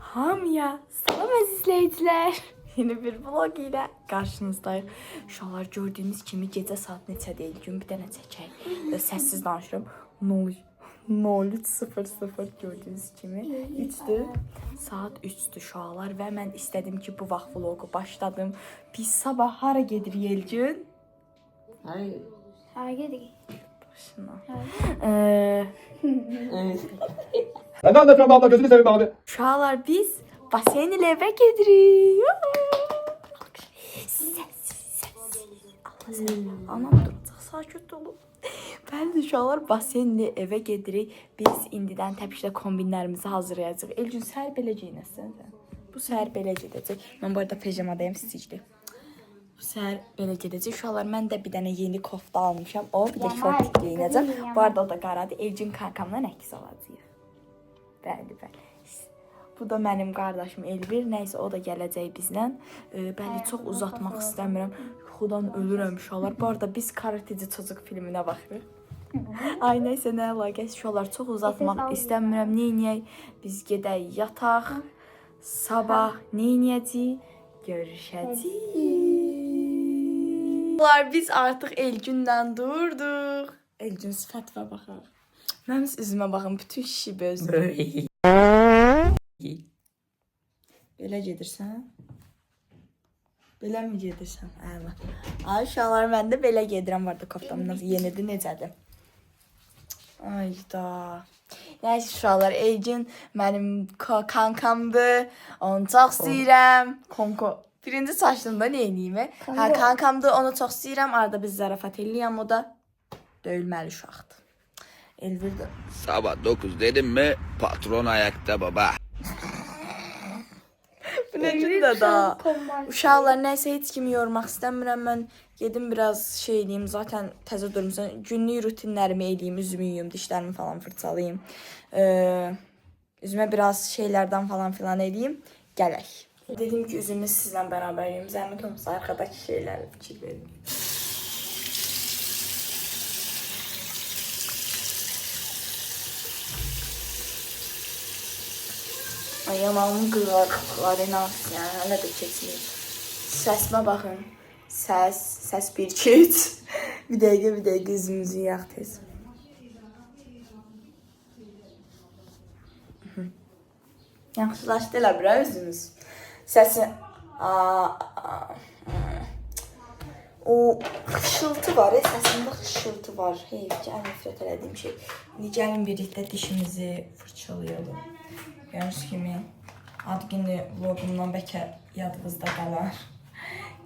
Hamıya salam əziz izləyicilər. Yeni bir vlog ilə qarşınızdayıq. Uşaqlar gördüyünüz kimi gecə saat neçə deyil, gün bir dənə çəkək. Səssiz danışıram. 03:00 gördüyünüz kimi 3-dür. Saat 3-dür uşaqlar və mən istədim ki, bu vaxt vlogu başladım. Biz sabah hara gedirik Elgün? Hara gedirik? Başına. Ben de anlatıyorum abla, gözünü seveyim abi. Uşaqlar biz basen ilə evə gedirik. Anam duracaq, sakit olun. Bəli uşaqlar basen ilə evə gedirik. Biz indidən təpişlə kombinlərimizi hazırlayacağıq. Elgün səhər belə geyinəsən sən. Bu səhər belə gedəcək. Mən bu arada pijamadayım, sticli. Bu səhər belə gedəcək. Uşaqlar mən də bir dənə yeni kofta almışam. O bir də şort geyinəcəm. Bu arada o da qaradır. Elgün kankamdan əks alacağıq. Bəli. Bu da mənim qardaşım Elvir. Nəysə o da gələcək bizlə. Bəli, çox uzatmaq istəmirəm. Yuxudan ölürəm uşaqlar. Bu arada biz Karateci Çocuk filminə baxırıq. Ay nəysə nə əlaqəsi uşaqlar. Çox uzatmaq istəmirəm. Neyniyək? Biz gedək yataq. Sabah neyniyəcəyik? Görüşəcəyik. Biz artıq Elgünlə durduq. Elgün sifətimə baxaq. Mənim üzümə baxın, bütün şişi bözüm. Belə gedirsən? Belə mi gedirsən? Əla. Ay uşaqlar, mən də belə gedirəm. Var da koftamın yenidir, necədir? Ayda. Nəysə uşaqlar, Elgün mənim kankamdır. Onu çox istəyirəm. Konko. Birinci saçlımda neyniyim? Kankamdır, onu çox istəyirəm. Arada biz zarafat eləyəm, o da döyülməli uşaqdır. Elvir de. Sabah 9 dedim mi patron ayakta baba. Bu ne cümle da. Uşaqlar nəysə heç kimi yormaq istəmirəm. Mən gedim biraz şey edeyim. Zaten təzə durmuşam. Günlük rutinlərimi eləyim, üzümü yuyum, dişlərimi falan fırçalayım. Üzümə biraz şeylərdən falan filan eləyim. Gələk. Dedim ki, üzümü sizlə bərabər yuyum. Zəhmət olmasa arkadakı şeylərlə fikir verin. Ay yanağımın qırıqları nasıl yəni, hələ də keçmir. Səsimə baxın. Səs 1-2-3. Bir dəqiqə üzümüzü yağ tez. Yaxşılaşdı elə bura üzümüz. Səsi... O xışıltı var, səsimdə xışıltı var. Heyf ki, ən nifrət elədiyim şey. İndi gəlin birlikdə dişimizi fırçalayalım. Gördüyünüz kimi ad günü vlogumdan bəlkə yadınızda qalar.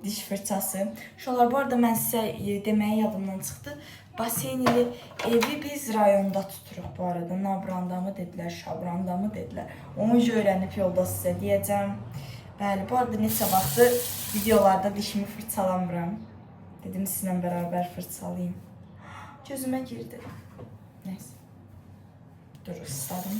Diş fırçası. Uşaqlar, bu arada mən sizə deməyi yadımdan çıxdı. Basenli evi biz rayonda tuturuq bu arada. Nabranda mı dedilər, Şabranda mı dedilər. Onu öyrənib yolda sizə deyəcəm. Bəli, bu arada neçə vaxtdır videolarda dişimi fırçalamıram. Dedim sizinlə bərabər fırçalayayım. Gözümə girdi. Nəysə. Dur, ısladım.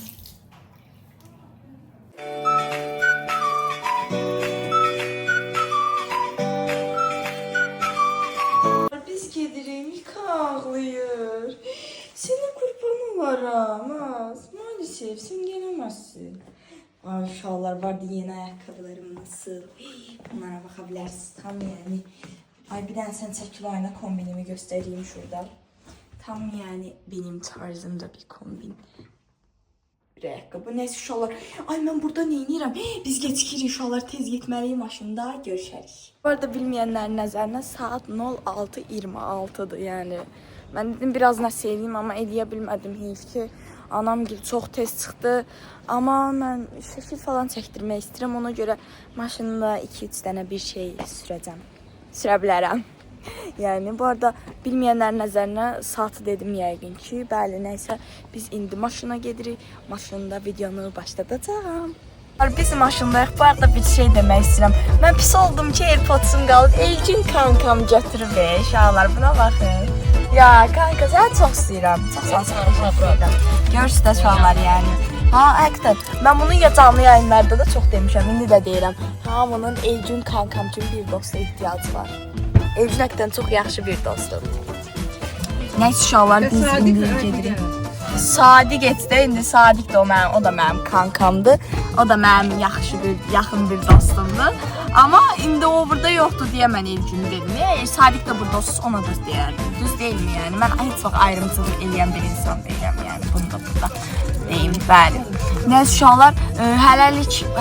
Biz gedirik, Mika ağlayır. Seni kurban olaram. Maalesef sen gelemezsin. Ay uşaqlar, vardı yeni ayakkabılarım nasıl. Bunlara baxa bilərsiniz tam yani. Ay bir dənə sən çəkil ayna kombinimi göstəreyim şurada. Tam yani benim tarzımda bir kombin. Bir ayakkabı. Neyse uşaqlar. Ay mən burada neynirəm? Biz gecikirik uşaqlar. Tez getməliyik maşında. Görüşərik. Bu arada bilməyənlərin nəzərinə saat 06:26'dır yəni. Mən dedim biraz nəsə eləyim amma eləyə bilmədim. Heyf ki anam gibi çox tez çıxdı. Amma mən şəkil falan çəkdirmək istəyirəm. Ona görə maşında 2-3 dənə bir şey sürəcəm. Sürə bilərəm. Yəni bu arada bilməyənlərin nəzərinə saatı dedim yəqin ki. Bəli, nəysə biz indi maşına gedirik. Maşında videonu başladacağam. Biz maşındayıq. Bu arada bir şey demək istəyirəm. Mən pis oldum ki, AirPods'um qalıb. Elgün kankam götürüb uşaqlar, buna baxın. Ya kanka, səni çox istəyirəm. Çox teşekkür edirəm. Görürsünüz də uşaqlar yəni. Ha, həqiqətən. Mən bunu ya canlı yayınlarda da çox demişəm, indi də deyirəm. Hamının Elgün kankam üçün bir dosta ehtiyacı var. Elgün həqiqətən çox yaxşı bir dostdur. Nəysə uşaqlar, biz indi gedirik. Sadiq etdi. İndi Sadiq də o da mənim kankamdır. O da mənim yaxın bir dostumdur. Amma indi o burada yoxdur deyə mən Elgün dedim. Sadiq də burada olsa ona düz deyərdim. Düz deyilmi yəni? Mən heç vaxt ayrımçılıq eləyən bir insan deyiləm yəni. Bunu da burada deyim, bəli. Nəysə uşaqlar,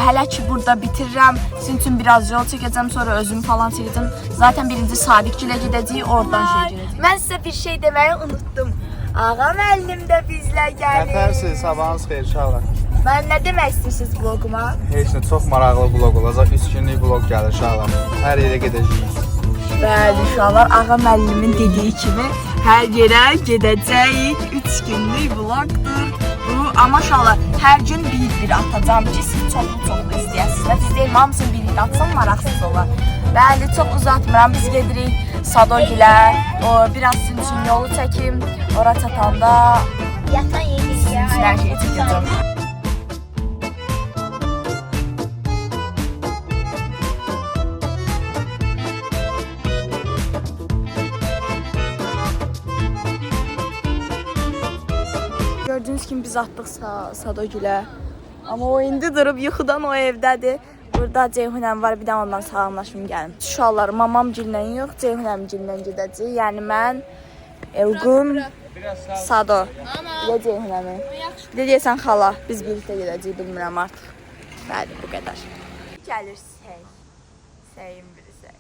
hələ ki burada bitirirəm. Sizin üçün biraz yol çəkəcəm, sonra özüm falan çəkəcəm. Zaten birinci Sadiqgilə gedəcəyik, oradan gedəcəyik. Mən sizə bir şey deməyi unutdum. Ağa müəllim də bizlə gəlir. Nətərsiz, sabahınız xeyir uşaqlar. Mən nə demək istəyirsiniz vloguma? Heç nə, çox maraqlı vlog olacaq. 3 günlük vlog gəlir uşaqlar. Hər yerə gedəcəyik. Bəli uşaqlar, ağa müəllimin dediyi kimi hər yerə gedəcəyik. 3 günlük vlogdur. Amma uşaqlar, hər gün bir atacağım ki, siz çoxlu izləyəsiniz. Biz deyim, hamısını bir atsam maraqsız olar. Bəli, çox uzatmıram. Biz gedirik Sadogilə. Biraz sizin üçün yolu çəkim. Ora çatanda Yatan yedik sizin ya. üçün hər şeyi çəkəcəm. Gördüğünüz kimi biz atdıq Sadogilə. Amma o indi durub yuxudan o evdədir. Burada Ceyhunəm var, bir də ondan salamlaşım gəlim. Uşaqlar, mamam gillə yox, Ceyhunəm gillə gedəcək. Yəni mən, Elgün, Sado. Bir də Ceyhunəmi. Bir də deyəsən xala, biz birlikdə gedəcəyik, bilmirəm artıq. Bəli, bu qədər. Gəlir səy. Səyin biri səy.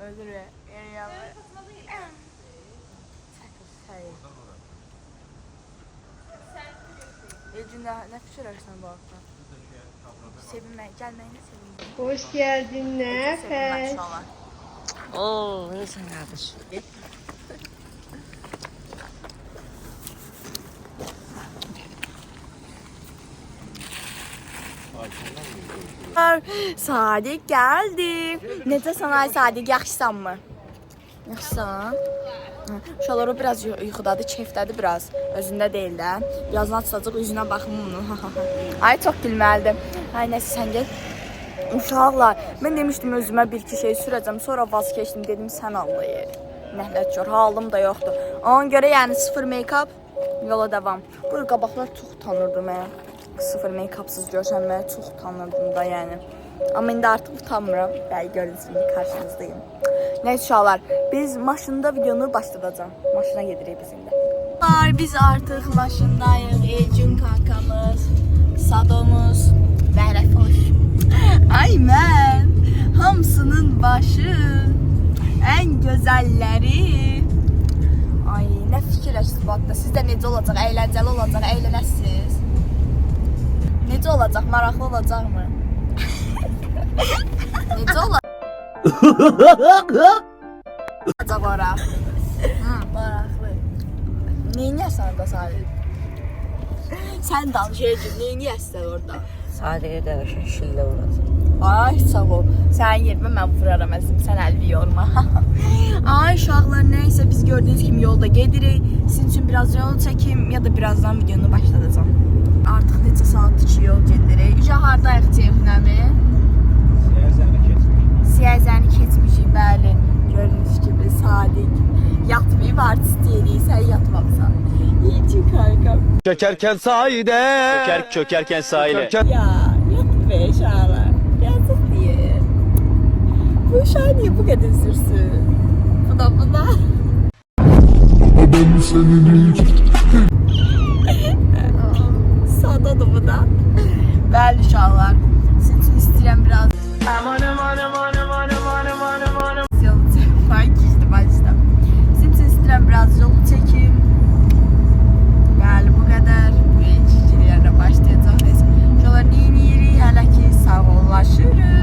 Öldürüyor. Elcində nə pişirərsən bu haqda? Sevinmək, gəlməyinə sevinmək. Hoş geldin Nefes. Oo, ölsən qardaş. Sadiq gəldi. Necəsən ay Sadiq, yaxşısan mı? Yaxşısan? Uşaqlar o biraz yuxudadır, keyfdədir biraz. Özündə deyil də. Birazdan açacaq, üzünə baxım onun. Ay, çox gülməlidir. Ay, nəsə sən gəl. Uşaqlar, mən demişdim özümə bir-iki şey sürəcəm, sonra vazgeçdim, dedim sən Allah yeri. Nəhlət gör, halım da yoxdur. Ona görə yəni sıfır make-up, yola devam. Bu qabaqlar çox tanırdım mən. Sıfır make-upsız görsəm mən çox tanırdım da yəni. Amma indi artıq utanmıram. Bəli, gördüyünüz kimi qarşınızdayım. Neyse uşaqlar, biz maşında videonu başladacağım. Maşına gedirik biz indi. Biz artıq maşındayıq. Elcün kankamız, Sadomuz, Bərəfoş. Ay mən, hamısının başı, ən gözəlləri. Ay, nə fikirləşsiniz bu haqda? Sizdə necə olacaq? Əyləncəli olacaq, əylənəsiniz. Necə olacaq? Maraqlı olacaqmı? Necə olacaq? Olacaq ora. Maraqlı. Neyniyəsən orada Sadiq? Sən danış Elcün, neyniyəsən orada? Sadiqə də şillə vuracaq. Ay, sağ ol. Sənin yerimə mən vuraram əzim, sən əlli yorma. Ay, uşaqlar, nəysə biz gördüyünüz kimi yolda gedirik. Sizin üçün biraz yol çəkim ya da birazdan videonu başladacağım. Artıq neçə saatdır ki yol gedirik. Ücə hardayıq Ceyhunəmi? Siyəzəni keçmişik, bəli. Gördüyünüz kimi Sadiq. Yatmayıb artist deyirik, sən yatmamısan. İyici kankam. Çökerken sahide. Çökerken sahile. Ya, yat be uşaqlar. Yazıq diye. Bu uşağı niye bu kadar sürsün? Buna. Sadadı bu da. Bəli uşaqlar. Sizin üçün istəyirəm biraz. Yolu çəkim. Ay, gizli başda. Sizin üçün istəyirəm biraz yolu çəkim. Bəli, bu qədər. Bu ikinci yerdə başlayacağıq. Uşaqlar, neyirik? Hələ ki, sağollaşırıq.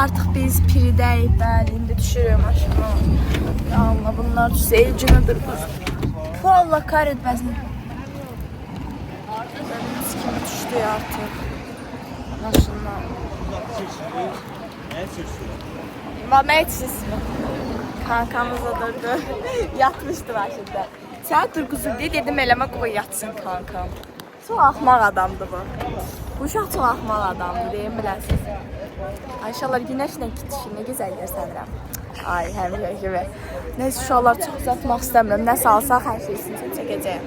Artıq biz piridəyik, bəli, indi düşürüyorum aşağı. Ya Allah, bunlar düşsə Elcünədir bu. Bu Allah kahretməsin. Gördüyünüz kimi düşdü artıq. Maşından. Nə içsizmi? Kankamız odurdu. Yatmışdı başında. Sen dur kuzum diye dedim eleme koy yatsın kankam. Çox axmaq adamdır bu. Bu uşaq çox axmaq adamdır, deyim biləsiniz. Ayşələr günəşlə kitişir, nə gözəl göstərirəm. Ay, həmişə kimi. Neyse uşaqlar çox uzatmaq istəmirəm. Nə salsaq hər şey sizin üçün çəkəcəyəm.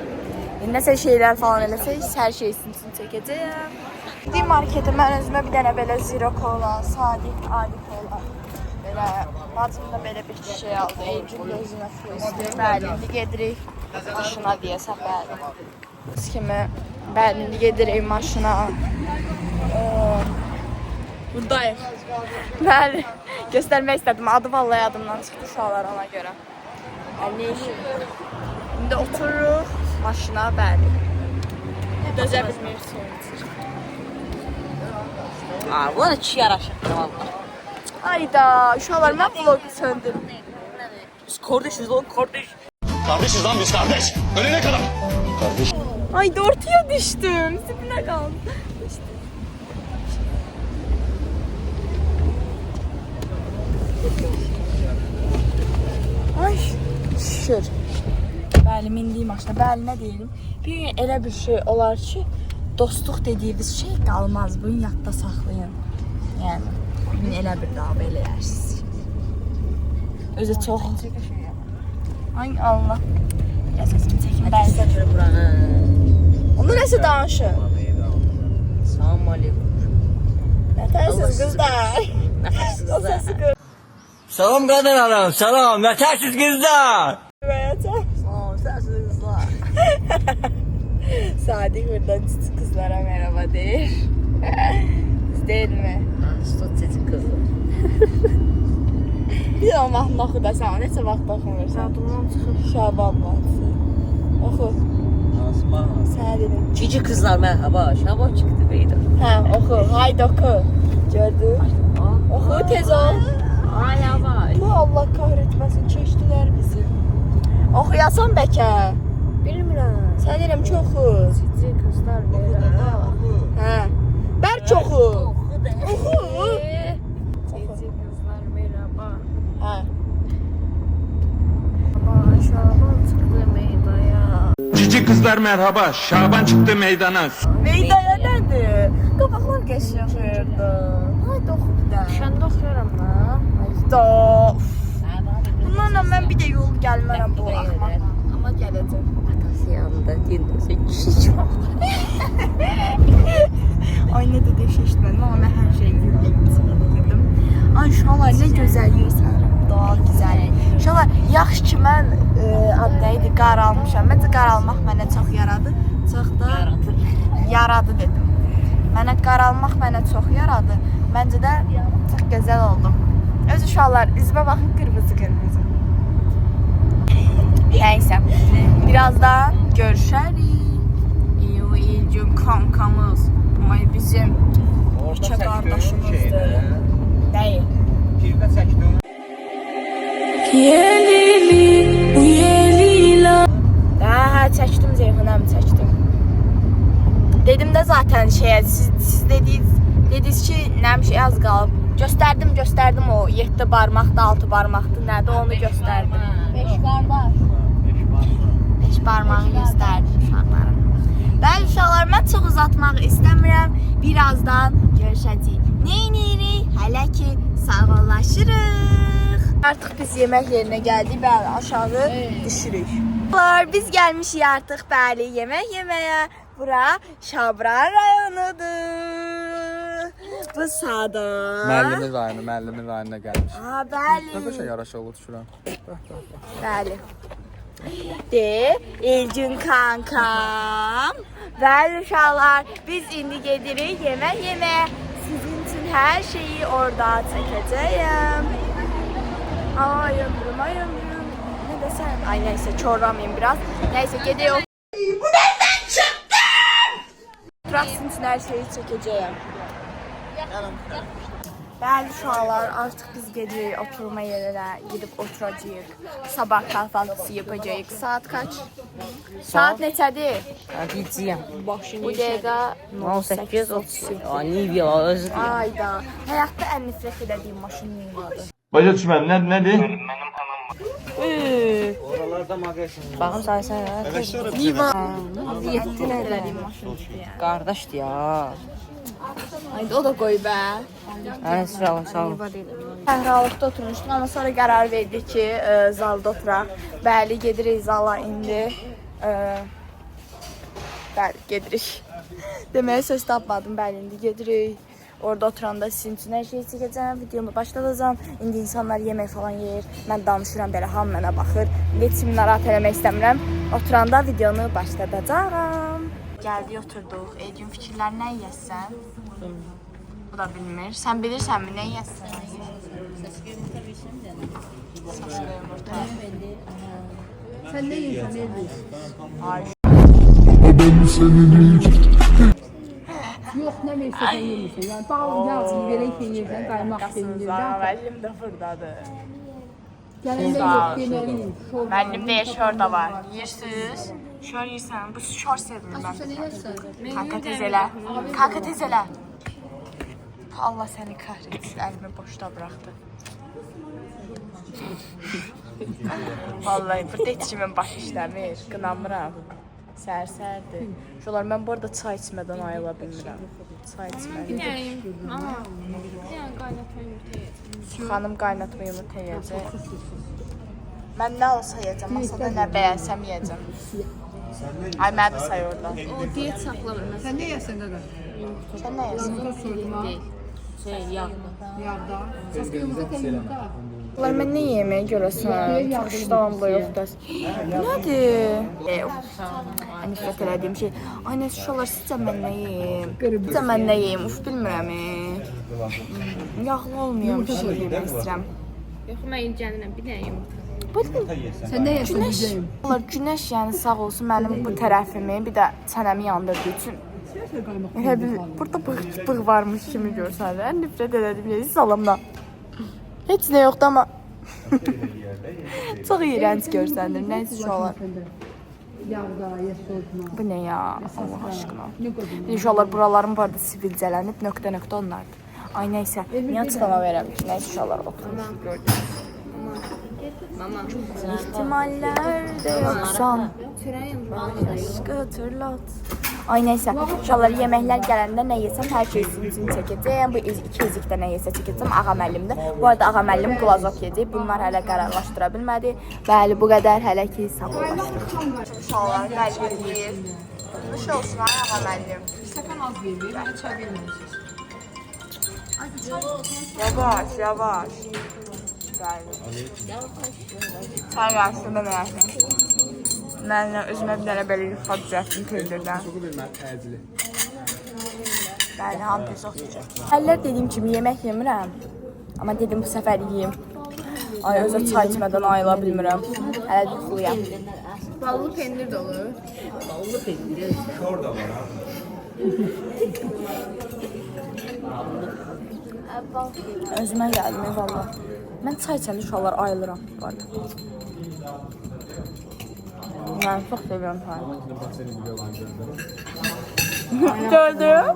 Nəsə şeylər falan eləsək, hər şey sizin üçün çəkəcəyəm. Gideyim marketə, mən özümə bir dənə belə zero cola, sadiq, adi cola. Belə, bacım da belə bir şey aldı. Eylül özünə fiyosdur. Bəli, indi gedirik maşına deyəsə, bəli. Biz kimi, bəli, indi gedirik maşına. Buradayıq. Bəli, göstərmək istədim. Adı vallahi adımdan çıxdı uşaqlar ona görə. Ne işim? İndi otururuq maşına, bəli. Dözə bilmirik soğudur. Bu da çiğ yaraşır. Ayda, uşaqlar mən vlogu söndürüm. Biz kardeşiz lan kardeş. Kardeşiz lan biz kardeş. Ölene kadar. Kardeş. Ayda ortaya düştüm. Sipine kaldım. Ay, şükür. Bəli, mindiğim maşına. Bəli, nə deyim? Bir gün elə bir şey olar ki, dostluq dediyiniz şey qalmaz. Bunu yadda saxlayın. Yəni, bir gün elə bir daha belə yersiz. Özü çox. Ay Allah. Gəl səsimi çəkin. Bəli. Saçını buranı. Onu nəsə danışın. Salam aleyküm. Nətərsiz qızlar? Nəfəssiz O səsi qır. Salam kadın adam salam. Ne tersiz kızlar. Salam, Səsiz qızlar. Sadiq buradan çiçik kızlara merhaba deyir. Siz değil mi? Stot çiçik kızı. Bir o mahnı oxu da sən, neçə vaxt oxumursan? Adımdan çıxır. Şaban mahnısı. Oxu. Sənə dedim. Cici kızlar merhaba. Şaban çıktı beyler. Hə, oxu. Haydi oxu. Gördün? Oxu, tez ol. Ay yavaş. Bu Allah kahretməsin, keçdilər bizi. Oxuyasan bəlkə. Bilmirəm. Sən deyirəm ki, oxu. Cici kızlar merhaba. Hə. Bərk oxu. Oxu. Cici kızlar merhaba. Hə. Şaban çıktı meydaya. Cici kızlar merhaba. Şaban çıktı meydana. Meydaya nədir? Qabaqlar qəşəngirdi. Haydi oxu bir də. Şəndə oxuyuram da. Hayda. Bunlarla mən bir də yol gəlmərəm bu axmaq. Amma gələcəm. Atası yanında dinləsə kişi çox. Ay nə də deşişmədim amma mən hər şeyi güllədim. Ay uşaqlar nə gözəl yersən. Doğal güzəllik. Uşaqlar yaxşı ki mən ad nəydi qaralmışam. Məncə qaralmaq mənə çox yaradı. Çox da yaradı dedim. Mənə qaralmaq mənə çox yaradı. Məncə də çox gözəl oldum. Öz uşaqlar üzümə baxın qırmızı qırmızı. Nəysə. Birazdan görüşərik. İlgün kankamız. Ay bizim iki qardaşımızdır. Nəyi? Kirdə çəkdim. Hə, çəkdim Zeyxunəm, çəkdim. Dedim də zaten siz dediniz ki, nəm şey az qalıb. Göstərdim o 7 barmaqda, 6 barmaqda nədir onu göstərdim. 5 qardaş. 5 barmağı göstərdim uşaqlara. Bəli uşaqlar, mən çox uzatmaq istəmirəm. Birazdan görüşəcəyik. Neyinirik? Hələ ki sağollaşırıq. Artıq biz yemək yerinə gəldik, bəli, aşağı düşürük. Biz gəlmişik artıq, bəli, yemək yeməyə. Bura Şabran rayonudur. Bu sağda. Müəllimin rayonuna gəlmiş. Ha, bəli. Nə qəşəng yaraşıqlı düşürəm. Bəli. De, İlgün kankam. Bəli uşaqlar, biz indi gedirik yemək yeməyə. Sizin üçün hər şeyi orada çəkəcəyəm. Ay ömrüm. Ne desem? Ay neyse, çorlamayayım biraz. Neyse, gidiyor. Bu nereden çıktı? Sizin için her şeyi çəkəcəyəm. Bəli uşaqlar, artıq biz gedirik oturma yerlərə, gidib oturacağıq. Sabah kahvaltısı yapacağıq. Saat kaç? Saat neçədir? Diyeceğim. Bu dəqiqə 18:30. Nivya özü. Ayda. Həyatda ən nifrət elədiyim maşın neymadır? Başa düşmədim. Nədir? Oralarda mağazasın. Baxım saysan ha. Yetdilər də. Qardaşdır ya. Haydi o da koy be. Hə, sağ ol, sağ ol. Səhralıqda oturmuşduq, amma sonra qərar verdik ki, zalda oturaq. Bəli, gedirik zala indi. Bəli, gedirik. Deməyə söz tapmadım, bəli, indi gedirik. Orada oturanda sizin üçün hər şeyi çəkəcəm, videomu başladacam. İndi insanlar yemək falan yeyir. Mən danışıram belə, hamı mənə baxır. Heç kimi narahat eləmək istəmirəm. Oturanda videonu başladacağam. Gəldik, oturduq. Gün fikirlər nə yeyəsən? Bu da bilmir. Sən bilirsənmi nə yeyəsən? Saçlı yumurta. Sen ne yiyorsun? Ay. Yox, nə versə yemirsən. Yəni bal yazını verək yeyirsən, qaymaq yeyirsən. Müəllim də buradadır. Gələndə yox deməyin. Müəllim deyir, şor da var. Yeyirsiniz? Şor yeyirsən. Bu şor sevmir mən. Sən yersən? Kanka tez elə. Kanka tez elə. Allah səni kahretsin. Əlimi boşda buraxdı. Vallahi burada heç kimin başı işləmir. Qınamıram. Sərsərdir. Şolar, mən bu arada çay içmədən ayıla bilmirəm. Çay içmədən. Xanım qaynatma yumurta yeyəcək. Mən nə olsa yeyəcəm, masada nə bəyənsəm yeyəcəm. Ay, mənə də say orada. O diyet saxlamır. Sən nə yersən qaqa? Sən nə yeyəsən? Yumurta soyma, yağda. Səs yumurta yumurta. Bunlar mən nə yeməyə görəsən? Çox iştahımda yoxdur. Nədir? Nifrət elədiyim şey. Ay, nə şuşalar, sizcə mən nə yeyim? Sizcə mən nə yeyim? Uf, bilmirəm. Yağlı olmayan bir şey yemək istəyirəm. Yox, mən yiyəcəm, bir dənə yumurta. Bakın, Sən nə yersən günəş, deyim? günəş yəni sağ olsun mənim bu tərəfimi, bir də çənəmi yandırdığı üçün. Elə bil, burada bığ varmış kimi görsənlər. Nifrət elədiyim şey, salamdan. Heç nə yoxdur, amma çox iyrənc görsəndir. Nəysə şuşalar. Yağda, soyma. Bu nə ya, Allah aşkına. Nə qoydun? İnşallah buralarım bu arada sivilcələnib, nöqtə-nöqtə onlardır. Ay, nəysə, niyə açıqlama verəm ki, nəysə şuşalar oturmuş, gördünüz. Mama. İhtimallər də yoxsan, aşkı hatırlat. Ay, nəysə, şuşalar yeməklər gələndə nə yesəm, hər şey sizin çəkəcəm. Bu iki ezikdə nə yesə çəkəcəm, ağa müəllimdə. Bu arada ağa müəllim qlazok yedi, bunlar hələ qərarlaşdıra bilmədi. Bəli, bu qədər hələ ki sağollaşdıq. Şuşalar qəlb yeyir. Nuş olsun, ay ağa müəllim. Səfən az verir, çay vermirsiniz. Yavaş, yavaş. Bəli. Çay qarşısında nə yaxın? Mən özümə bir dənə belə yuxa düzəltdim pendirdən. Bəli, hamı tez oxuyacaq. Əllər dediyim kimi yemək yemirəm. Amma dedim bu səfər yeyim. Ay, özə çay içmədən ayıla bilmirəm. Hələ yuxuluyam. Ballı pendir də olur. Özümə gəldim, valla. Mən çay içəndə uşaqlar ayılıram. Bu arada. Mən çox seviyorum çayı. Gördüm.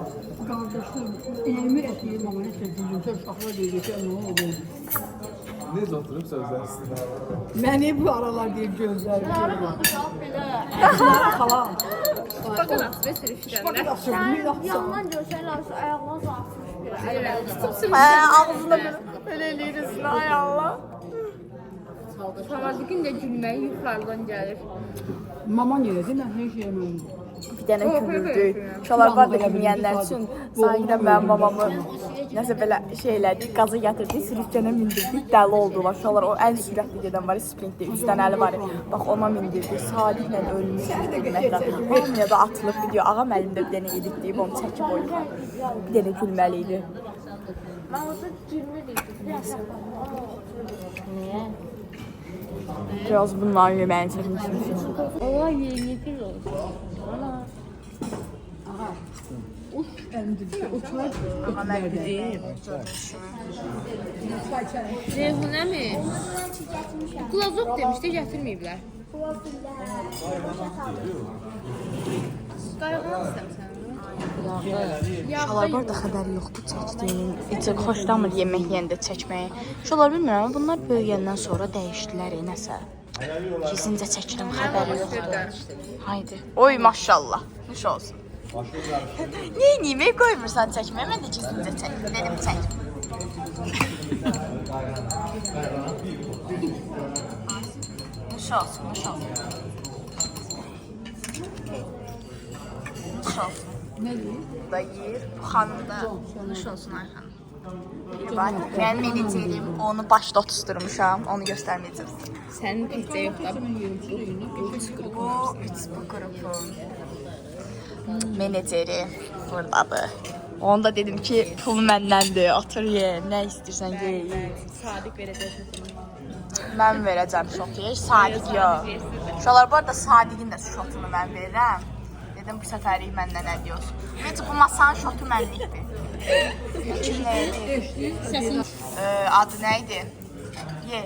Qardaşım, 20 et yiyim ama heç üzüm uşaqlar deyir ki, nə oldu? Necə oturub sözlər üstündə? Məni bu aralar deyir gözlərim. Xalam. Bakın asıl sürüşlərdə. Yalan görsənlər, ayaqlar zəif. Ağzına belə eləyirsin, ay Allah. Samazikin də gülməyi yuxarıdan gəlir. Mama nerede? Mən heç yeməm. Bir dənə gülürdü. Uşaqlar var da gülməyənlər üçün sanki mənim babamı nəsə belə şeylədi, qazı gətirdi, sürükənə mindirdi, dəli oldular. Uşaqlar o ən sürətli gedən var, sprintdə 3 dənə əli var. Bax ona mindirdi, Salihlə ölmüş gülməkdən. Hamıya da atılıb gidiyor. Ağa müəllim də bir dənə edik deyib, onu çəkib oynuyor. Bir dənə gülməli idi. Mən orada gülməliydim. Biraz bunların yeməyi çəkmişim. Ola yeyir olur. Uç əmdir, uçlar ötlərdə. Reyhunə mi? Glazok demişdi, gətirməyiblər. Qayğan istəmsən. Uşaqlar bu arada xəbəri yoxdur çəkdiyinin. Heç xoşlamır yemək yeyəndə çəkməyi. Uşaqlar bilmirəm, bunlar böyüyəndən sonra dəyişdilər nəsə. Gizlincə çəkirəm, xəbəri yoxdur. Haydi. Oy maşallah. Nuş olsun. Niye koymursan çəkməyə? Mən də gizlincə çəkdim. Dedim çək. Nuş olsun, nuş olsun. Nuş olsun. Ne diyor? Da yiyir. Bu xanım da nuş olsun Ayxanım. Bak, mən menecerim, onu başda otusturmuşam, onu göstərməyəcəm. Sənin pizza yox da. Bu üç bu qrupun meneceri buradadır. Onu da dedim ki, pul məndəndir, otur ye, nə istəyirsən ye. Sadiq verəcək. Mən verəcəm şotu, Sadiq yox. Uşaqlar, bu arada Sadiqin də şotunu mən verirəm. Dedim, bu səfərik məndən nə diyorsun? Necə, bu masanın şotu mənlikdir. Kim neydi? Adı neydi? Ye.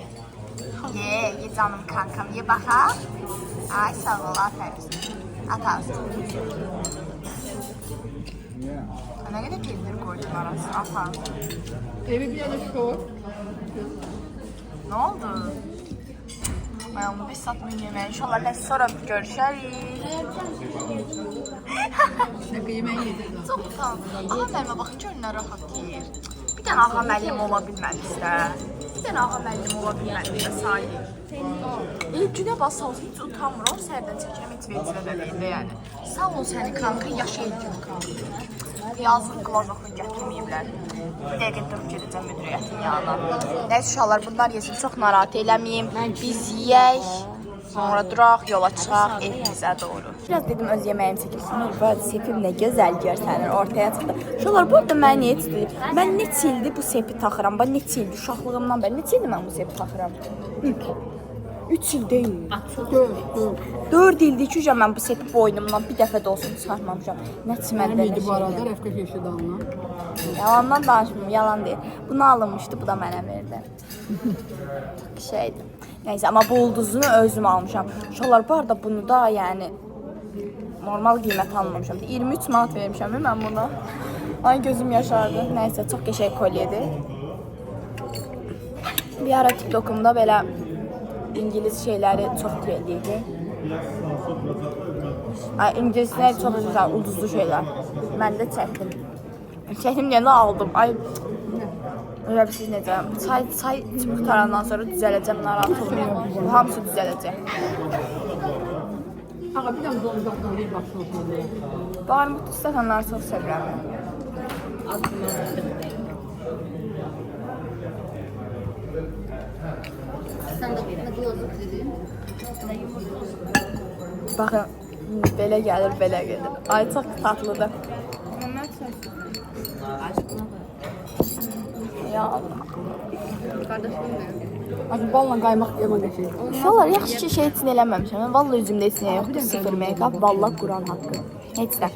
Ye canım kankam, ye bakalım. Ay sağ ol, aferin. At ağzını. Ne kadar peynir koydun arasına, at ağzını. Evi bir yere sor. Ne oldu? Ay ama biz satmayın yemeği. İnşallah ne sonra görüşeriz. Ne yemeği yedir. Çok utan. Ağa müəllimə baxın gör nə rahat yeyir. Bir dənə ağa müəllim ola bilmədisə. Bir dənə ağa müəllim ola bilmədisə sahib. Günə bax sağ olsun, heç utanmır. O sərdən çəkirəm, heç vecrə də deyil də yəni. Sağ ol səni kanka, yaşayın kanka. Yazıq qlozoxu gətirməyiblər. Bir dəqiqə durub gedəcəm müdiriyyətin yanına. Nəysə uşaqlar, bunlar yesin, çox narahat eləməyim. Biz yeyək. Sonra duraq, yola çıxaq evimizə doğru. Biraz dedim öz yeməyimi çəkilsin. Burada sepim nə gözəl görsənir, ortaya çıxdı. Uşaqlar, bu arada mən niyə istəyir? Mən neçə ildir bu sepi taxıram? Bax, neçə ildir? Uşaqlığımdan bəri neçə ildir mən bu sepi taxıram? 3 il deyil. 4 ildir ki, mən bu sepi boynumdan bir dəfə də olsun çıxartmamışam. Nə çimərdə, nə Neydi bu arada? şeydə. Rəfqə keçdi onunla. Yalandan danışmıyorum, yalan deyil. Bunu alınmışdı, bu da mənə verdi. Çok şeydi. Neyse ama bu ulduzunu özüm almışam. Uşaqlar bu arada bunu da yani normal qiymət almamışam. 23 manat vermişəm mən buna. Ay gözüm yaşardı. Neyse çok qəşəng kolyedir. Bir ara TikTokumda belə İngiliz şeyləri çox deyildi. Ay İngilizlər çox güzel ulduzlu şeylər. Mən də çəkdim. Çəkdim yenə aldım. Ay öyle bir siz necə? Çay qutarandan sonra düzələcəm, narahat olmayım. Bu hamısı düzələcək. Ağa bir dənə donuzaqdan bir başına oturdu. Barmutlu stəkanları çox sevirəm. Sən də qlozluq dedin. Baxın, belə gəlir, belə gedir. Ay çox tatlıdır. Ya Allah. Qardaşım mənim. Acı balla qaymaq yemək qəşəng. Uşaqlar, yaxşı ki şey üçün eləməmişəm. Mən vallahi üzümdə heç nə yoxdur. Sıfır make-up, vallahi Quran haqqı. Heç də.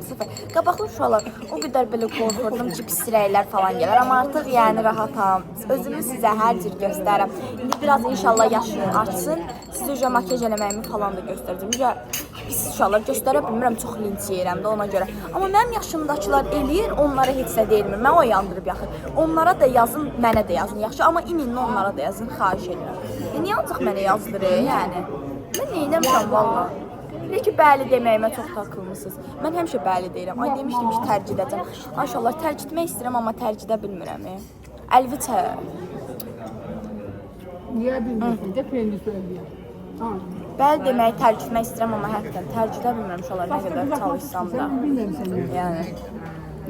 Sıfır. Qabaqlı uşaqlar, o qədər belə qorxurdum ki, pis rəylər falan gələr. Amma artıq yəni rahatam. Özümü sizə hər cür göstərəm. İndi biraz inşallah yaşım artsın. Sizə üzə makyaj eləməyimi falan da göstərəcəm. Üzə pis uşaqlar göstərə bilmirəm, çox linç yeyirəm də ona görə. Amma mənim yaşımdakılar eləyir, onlara heç nə deyilmir. Mən o yandırıb yaxın. Onlara da yazın, mənə də yazın. Yaxşı, amma ininlə onlara da yazın, xahiş edirəm. Niyə ancaq mənə yazdırır, yəni? Mən neynəmişəm valla? Deyir ki, bəli deməyimə çox takılmısınız. Mən həmişə bəli deyirəm. Ay demişdim ki, tərcih edəcəm. Maşallah, tərcih etmək istəyirəm, amma tərcih edə bilmirəm. Əlvi çə. Niyə bilmirsən? De peynir söyləyəm. Bəli deməyi tərcih etmək istəyirəm, amma həqiqətən tərcih edə bilmirəm uşaqlar, nə qədər çalışsam da. Sən bilmirsən. Yəni.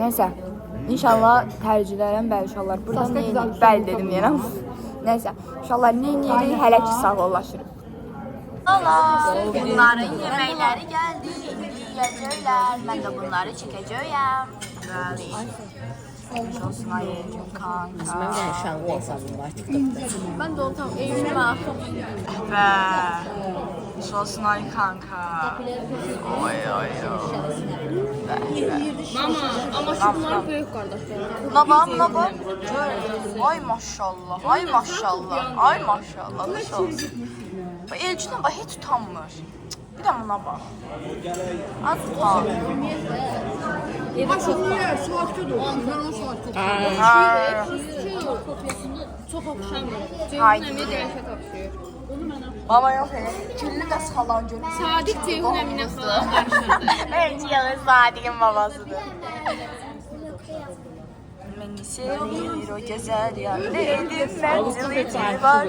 Nəysə, inşallah tərcih edərəm, bəli uşaqlar. Burada neyin bəli dedim yerəm. Nəysə, uşaqlar neyin yeri hələ ki sağollaşırıq. Allah, bunların yeməkləri gəldi, yiyəcəklər. Mən də bunları çəkəcəyəm. Bəli. Xoş olsun ayıcım kanka. Mən də uşaqlı hesabım var TikTokda. Mən də onu tam evimə atım. Və xoş olsun ay kanka. Oy oy oy. Mama, amma şu bunlar böyük qardaşlar. Buna bax. Ay maşallah, ay maşallah, ay maşallah. Xoş olsun. Elçinə bax, heç utanmır. Bir də buna bax. Az utan. Bax, onu yer, suatçıdır. Mən onu suatçıdır. Ha. Kopyasını çox Çox oxşamır. Haydi. Ceyhun əmiyə dəhşət oxşuyur. Baba yox elə. Güllü də xalan görür. Sadiq Ceyhun əminə xalan qarışırdı. Bence yalan Sadiq'in babasıdır. Beni sevir o güzel yerlerin menzili var.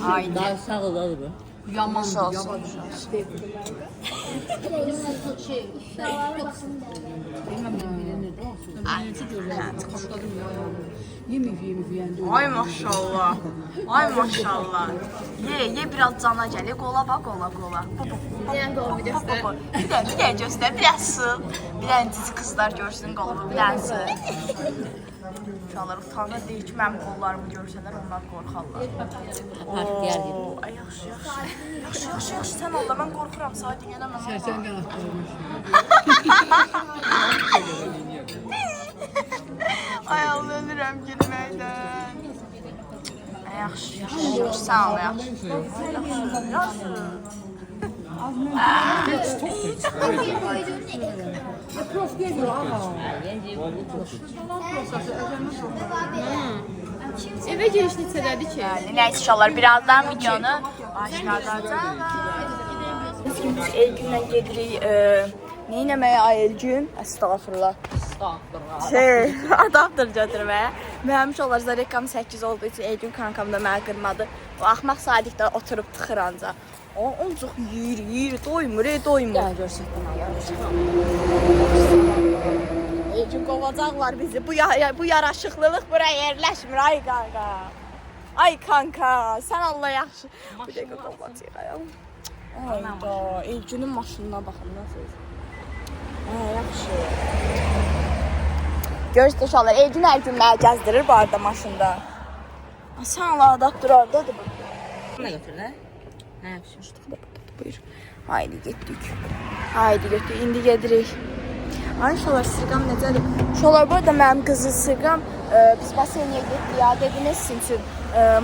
Haydi. Daha sağ ol abi. Yaman. Sağ olsun. Yemek yiyende. Ay maşallah. Ay maşallah. Ye biraz cana gəlir. Qola bax, qola. Yəni qol bir dəstə. Bir də göstər, biraz sığ. Bir dənə cici qızlar görsün qolumu, bir dənə sığ. Uşaqlar utanır deyir ki, mənim qollarımı görsələr onlar qorxarlar. Partiyar gibi. Ay yaxşı. Yaxşı, sən Allah, mən qorxuram, Sadiq eləməm. Sersen kanatlarmış. Ay Allah, ölürəm gülməkdən. Yaxşı, sağ ol, yaxşı. Prof geliyor ama. Evə giriş neçədədir ki? Neyse uşaqlar, birazdan videonu başlayacağıq. Biz Elgünlə gedirik. Neynəməyə ay Elgün? Estağfurullah. Adaptır götürməyə. Mənim uşaqlar Zarekam 8 olduğu üçün Elgün kankam da mənə qırmadı. O axmaq Sadiq də oturub tıxır ancaq. O oncuq yeyir, doymur. Gel görsəkdən Elgün qovacaqlar bizi. Bu yaraşıqlılıq buraya yerləşmir. Ay kanka. Ay kanka. Sən Allah yaxşı. Bir dəqiqə qovacaq. Ayda. Elgünün maşınına baxın. Nasıl? Yaxşı. Görürsünüz uşaqlar. Elgün hər gün mənə gəzdirir bu arada maşında. Sən Allah adaptır oradadır. Nə götür də? Nə yapışmışdı? Buyur. Haydi getdik. İndi gedirik. Ay uşaqlar, sırğam necədir? Uşaqlar, bu arada mənim qızı sırğam biz baseynə getdik ya. Dediniz sizin üçün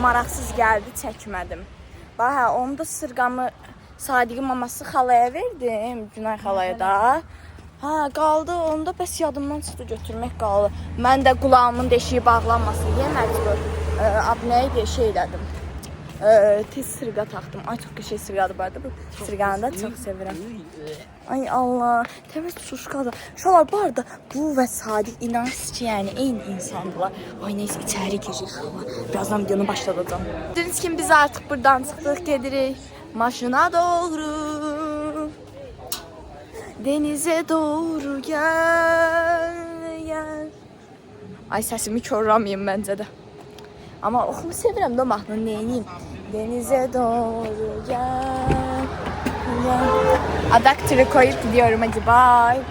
maraqsız gəldi, çəkmədim. Bax, onu da sırğamı Sadiqin maması xalaya verdim. Günay xalaya da. Qaldı. Onu da bəs yadımdan çıxdı, götürmək qaldı. Mən də qulağımın deşiyi bağlanmasın deyə məcbur. Abnəyə bir şey elədim. Tez sırğa taxdım. Ay çox qəşəng sırğadır bu arada. Bu sırğanı da çox sevirəm. Ay Allah. Təmiz şuşkadır. Uşaqlar, bu arada bu və Sadiq inanırsınız ki, yəni eyni insandılar. Ay neyse, içəri giririk. Birazdan videonu başladacağım. Dediniz ki, biz artıq buradan çıxdıq, gedirik maşına doğru. Denize doğru gel. Ay səsimi korlamayayım məncə də. Amma oxumu sevirəm də mahnını, neyiniyim? Denize doğru gel. Adaktörü koyup gidiyorum, hadi bye.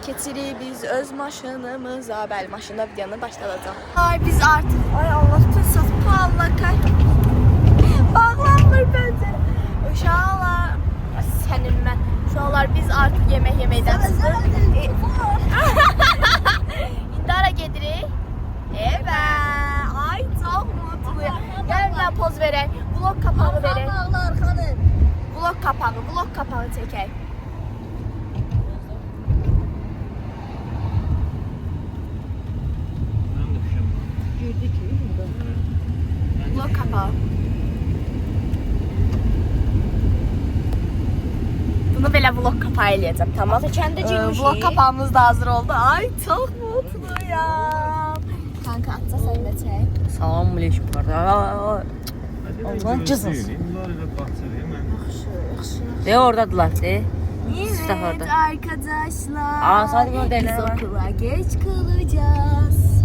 Keçirik biz öz maşınımıza. Bəli, maşında videonu başlayacağım. Ay biz artıq, ay Allah tutsun, Allah kay. Bağlanmır bence. Uşaqlar, sənin mən. Uşaqlar, biz artıq yemək yeməkdən çıxdıq. İndara gedirik. Evet. Ay çok mutluyum. Gel ben poz vereyim. Vlog kapağı vereyim. Vlog kapağı çekeyim. Vlog kapağı. Bunu belə vlog kapağı eləyəcəm, tamam? Vlog kapağımız da hazır oldu. Ay çok mutluyum. Kanka atsa sen de çek. Salam aleyküm qardaş. Ondan cızız. De oradadılar de. Evet orada. arkadaşlar. Aa, Sadiq orada Biz ne var? okula geç kalacağız.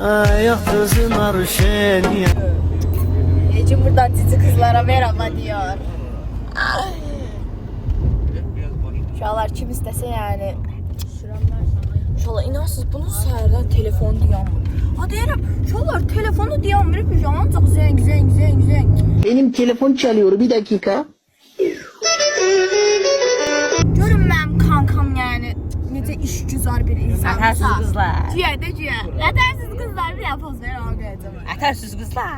Ayaksızın arşen. Ece buradan cici kızlara merhaba diyor. Uşaqlar kim istəsə yəni. Uşaqlar inansız bunun səhərdən telefonu dayanmır. Ha deyirəm, uşaqlar telefonu dayanmır. Ancaq zəng. Benim telefon çalıyor, bir dakika. Görün mənim kankam yəni necə işgüzar bir insan. Ətərsiz qızlar. Cüyə də cüyə. Ətərsiz qızlar bir poz ver ona qoyacağam. Ətərsiz qızlar.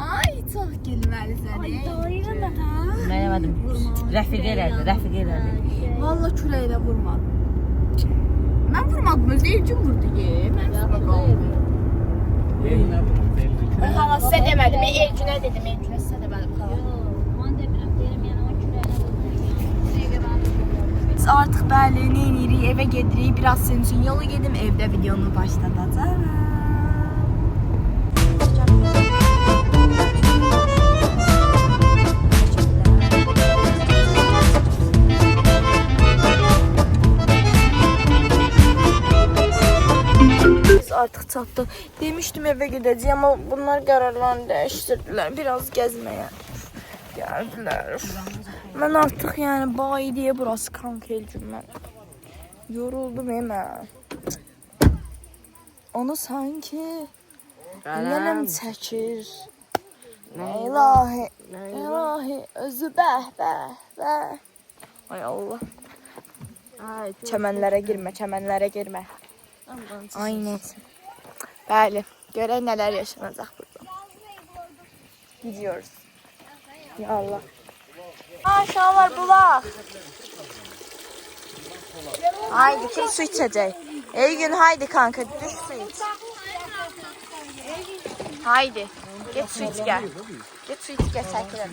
Ay çox gülməlisən. Ay dayıran da. Mən yemədim. Rəfiqə elədi. Valla kürəklə vurmadım. Mən vurmadım, özü Elcin vurdu ye. Mən üstümə qaldım. Xala sizə demədim, Elginə dedim, Elginə sizə demədim xala. Biz artıq bəli, nə edirik, evə gedirik. Biraz senin üçün yola gedim, evdə videonu başladacağım. Biz artık çatdık. Demiştim eve gideceğim ama bunlar kararlarını değiştirdiler. Biraz gezmeye geldiler. Ben artık yani bayi diye burası kanka Elcim ben. Yoruldum hemen. Onu sanki yenem çəkir. İlahi, ilahi, özü bəh. Ay Allah. Çəmənlərə girmə, çəmənlərə girmə. Aynen. Bəli, görək nələr yaşanacaq burada. Gidiyoruz. Ya Allah. Aşağı var bulaq. Haydi kim su içecek? Ey gün haydi kanka düş su iç. Haydi. Get su iç gel. Get su iç gel çəkirəm.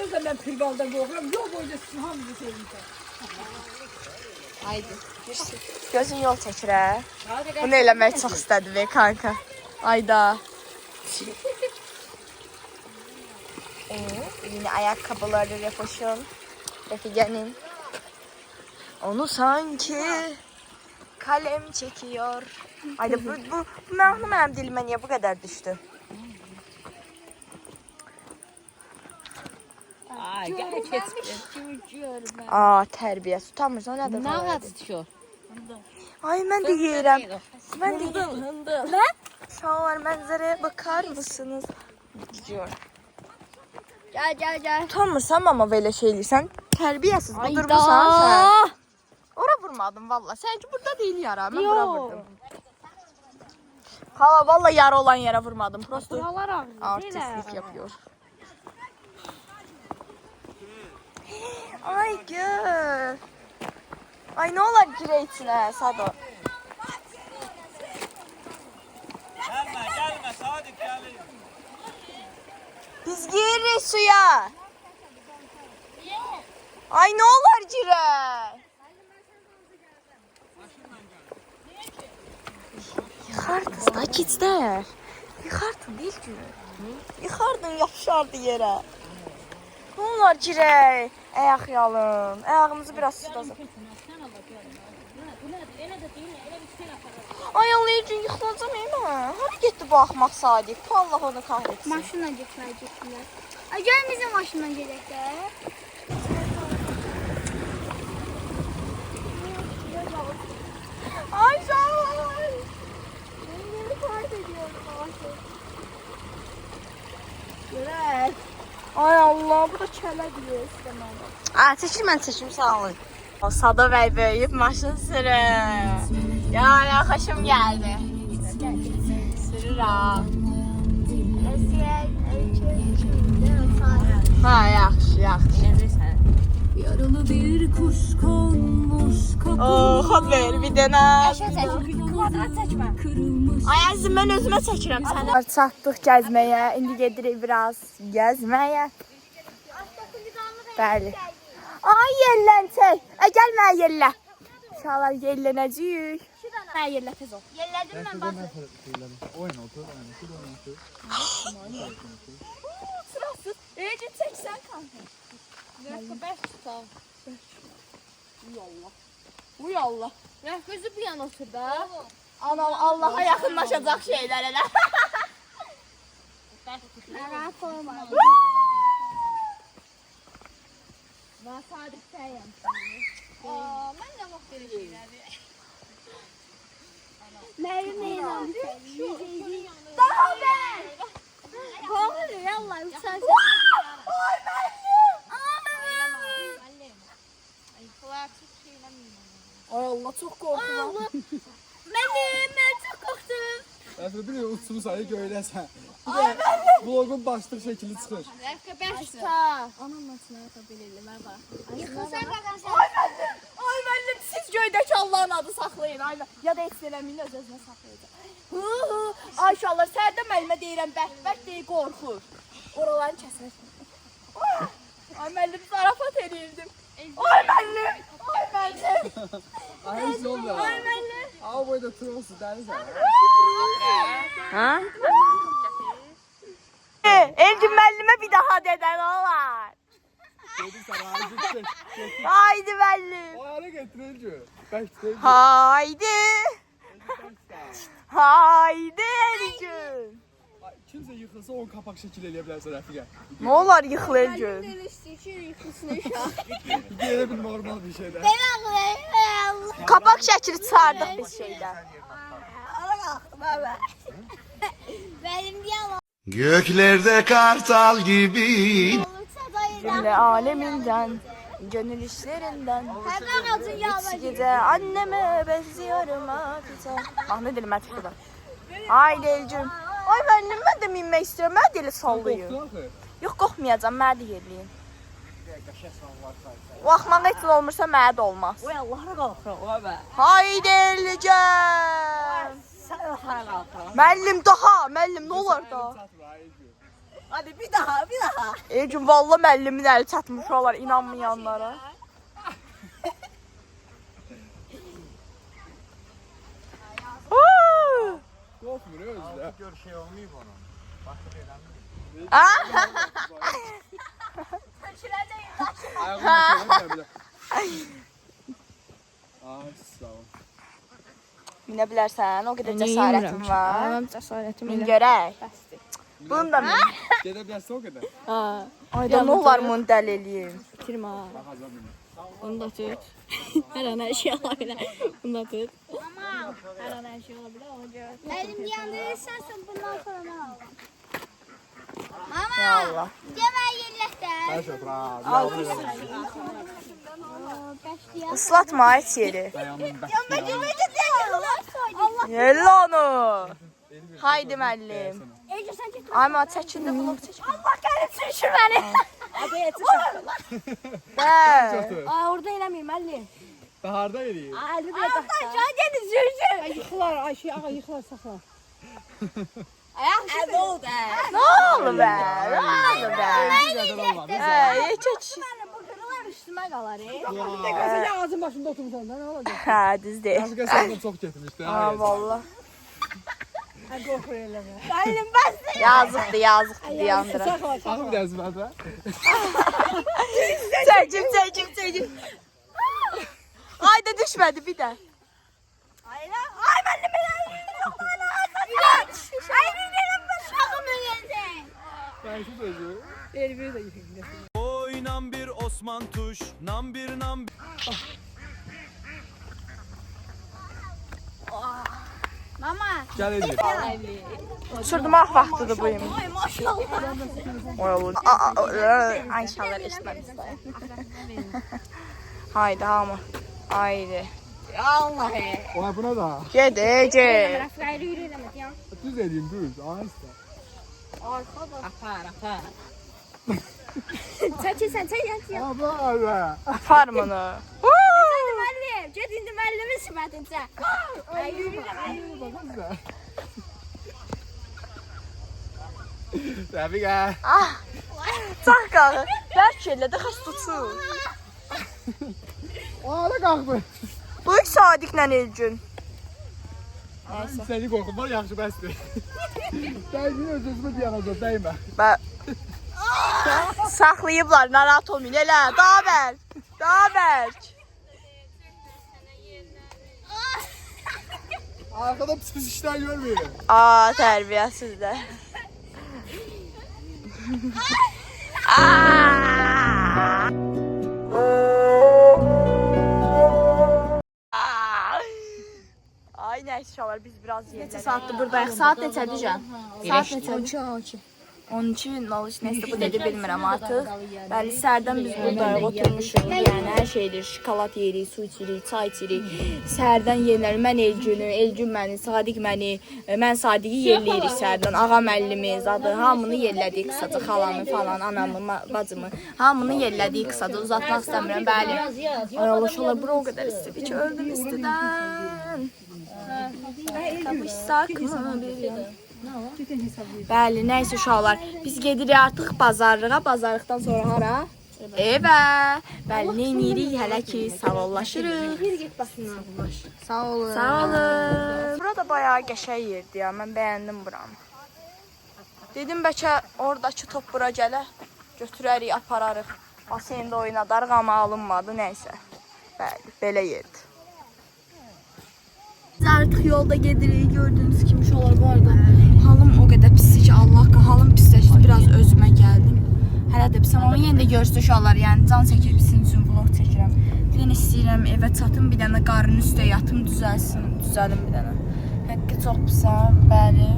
Özə mən pirbalda qoğuram, yox boyda sizin hamınızı sevmişəm. Haydi. Gözün yol çəkir hə? Bunu eləmək çox istədim be kanka. Ayda. Yine ayakkabıları Refoş'un. Refigen'in. Onu sanki kalem çekiyor. Ayda bu mənim dilime niye bu kadar düştü? Ay, gəl keçib. Aa terbiye tutamırsan ne de Nə qaçışıyor? Ay ben de yiyirəm. Ben de yiyirəm. Lan? Şahlar manzaraya bakar mısınız? Gidiyor. Gel. Utanmırsam ama böyle şeyliysen terbiyesiz. Bu durmusan sen. Ora vurmadım valla. Sence burada değil yara. Ben bura vurdum. Hala valla yara olan yere vurmadım. Prosto artistlik yapıyor. Ay gör. Ay ne olar gire içine Sado. Gelme Sadık gelin. Biz gireriz suya. Ay ne olar gire. Yıxardınız da keçdər. Yıxardın değil ki. Yıxardın yapışardı yerə. Ne olar girək. Ayaq yalın. Ayağımızı biraz suda. Ay Allah üçün yıxılacam mən. Hara getdi bu axmaq Sadiq? Allah onu kahretsin. Maşınla getməyəcəklər. Ay gəl bizim maşınla gedək də. Ay sağ ol. Yeni fark ediyorum ağaçı. Görək. Ay Allah, bu da kələ diyor istemem. Aa, çəkil mən çəkim sağ olun. O Sado bəy böyüyüb maşın sürür. Ya xoşum gəldi. Sürür ha. Ha, yaxşı. Yaralı bir kuş konmuş Oo, xod ver bir dənə. Kvadrat çəkmə. Ay əzim, mən özümə çəkirəm səni. Çatdıq gəzməyə, indi gedirik biraz gəzməyə. Bəli. Ay yellən çək. Gəl mənə yellə. İnşallah yellənəcəyik. Hə, yerlə tez ol. Yerlədim mən bazı. Oyun otur. Sırasız. Ece çəksən kanka. Rəfqə 5 tutal. Uy Allah. Rəfqə bu yana otur da. Anam Allah'a yaxınlaşacaq şeylər elə. Rahat olma. Ben Sadık'tayım. Ben de bak böyle şeyler. Merve'yle daha ben. Korkuyor yallah uçarsın. Ay mənim. Ay kulak çok şeylemiyor. Ay Allah çok korkuyorum. Ben çok korktum. Əslində bir uçsunu sayı göyləsən. Vlogun başlıq şəkili çıxır. Rəfqə 5 tutal. Anam nasıl yapabilirler bak. Yıkılsan bakalım sen. Ay mənim siz göydəki Allahın adı saxlayın. Ay, ya da heç eləməyin öz-özünə saxlayacaq. Ayşallah, sərdə müəllimə deyirəm, bərk deyir, qorxur. Oralarını kəsərsən. Ay, müəllim, zarafat edirdim. Ay, müəllim! Ay, müəllim! Ay, hiç olmuyor. Ay, müəllim! Ama boyda trollsuz deniz var. Elcim müəllimə bir daha dedən olar. Dedim sana abi gitsin. Haydi müəllim. O hale getirince. Bekleyin. Haydi. Haydi Elcim. Kimse yıkılsa 10 kapak şekil eleyebilirsin Rəfiqə. Ne olar yıxıl Elcim? Yine bir normal bir şeyden. Kapak şəkili çıxardıq biz şeydən. Göklerde kartal gibi. Cümle aleminden, gönül işlerinden. Hiç gece anneme benziyorum hakikaten. Ah ne dilim Ətifqədən. Haydi Elcim. Ay müəllim, mən də minmək istəyirəm. Mən də elə sallayım. Yox, qorxmayacam, mən də yerliyim. O axmaq heç olmursa mənə də olmaz. Oy Allah'a qalxıram, oy be. Haydi Elcim. Sən Allah'a qalxıram. Müəllim daha, müəllim nə olar da? Hadi bir daha, bir daha. Elcim valla müəllimin əli çatmış olar inanmayanlara. Korkmuyor özde. Gör şey olmuyor bunun. Başka bir eğlenmiyor. Ayağımı çevirme bile. Ay sağ ol. Minə bilərsən, o qədər cəsarətim var. Cəsarətim Min görək. Bunu da min. Gedebilirsin o kadar. Ayda nə olar bunu dəl eləyim. Bitirmə. Onu da tut. Hər an hər şey ola bilər. Bunu da tut. Hər an hər şey ola bilər. Onu gör. Benim yandırırsan bundan sonra ben alırım. Ya Allah. Cemal yerleştir. Her şey bravo. Islatma heç yeri. Dayandım ben. Yella onu. Haydi müəllim. Ece sen git. Ay ma çəkində vlog çək. Allah kahretsin şu beni. Hadi yetiş. Bə. Aa orada eləməyim əlli. Baharda yediğim. Aa əlli bir dəqiqə. Aşağı deniz yürüsün. Ay yıxılar, ay şey ağa yıxılar saxla. Ayak Nə oldu? Nə oldu bə? Nə oldu bə? Heç heç. Bu qırılar üstümə qalar. Sən ağacın başında oturmusan da nə olacaq? Hə, düzdür. Rəfiqə senden çok getirmişti. Ha valla. Ay qorxur eləmə. Elim bastı. Yazıqdır yandıra. Saxla. Ağım dəzmədə. Çəkim. Ay da düşmədi bir də. Ay ben de ben. Ay benim başımı yedin. Ben şu sözü. Elbir də yıxılır. Oy nam bir Osman tuş, nam bir nam. Mama. Gel Elif. Uçurdum ah vaxtıdır bu yemin. Ay maşallah. Oy olur. Ay şallar eşitməmişsən. Haydi hamı. Haydi. Allah. Ona buna da. Gedəcək. Rafkayla yürüyemedim ya. Düz edeyim düz. Ahista. Apar. Sen yat ya. Abla. Apar bunu. Hadi müəllim. Get indi müəllimin sifətincə. Ay yürüyürəm. Rəfiqə. Çaq qalır. Bərk elə də xəst tutsun. Hala qalxdı. Buyur Sadiqlə Elgün. Seni qorxum var yaxşı bəsdir. Sən yine öz-özümə dayanacaq, dəymə. Saxlayıblar, narahat olmayın. Elə, daha bərk. Arkada pis işler görmüyorum. Aa, tərbiyəsiz də. Ay nəysə uşaqlar biz biraz yerlədik. Neçə saatdır buradayıq? Saat neçədir can? Saat neçədir? 12. Onun için alış nəsə bu dedi bilmirəm artıq. Bəli, səhərdən biz buradayıq, oturmuşuq. Yəni hər şeydir, şokolad yeyirik, su içirik, çay içirik. Səhərdən yenilir. Mən Elgünü, Elgün məni, Sadiq məni, mən Sadiqi yerləyirik səhərdən. Ağa müəllimiz, adı hamını yerlədik qısaca, xalamı falan, anamı, bacımı. Hamını yerlədik qısaca, uzatmaq istəmirəm. Bəli. Ay Allah, şolar bura o qədər istidir ki, öldüm istidən. Tapışsak mı bir yan? Bəli, nəysə uşaqlar, biz gedirik artıq bazarlığa, bazarlıqdan sonra hara? Evə. Bəli, nə edirik? Hələ ki, sağollaşırıq. Sağ olun. Sağ olun. Burada bayağı qəşəng yerdir ya, mən bəyəndim buranı. Dedim bəlkə oradakı top bura gələ, götürərik, apararıq. Baseyndə oynadarıq, amma alınmadı, nəysə. Bəli, belə yerdir. Biz artıq yolda gedirik, gördüyünüz kimi uşaqlar bu arada. Halım o qədər pisdir ki, Allah halım pisləşdi, biraz özümə gəldim. Hələ də pisəm, amma yenə də görürsünüz uşaqlar, yəni can çəkib sizin üçün vlog çəkirəm. Bir dənə istəyirəm evə çatım, bir dənə qarın üstə yatım, düzəlim bir dənə. Həqqi çox pisəm, bəli.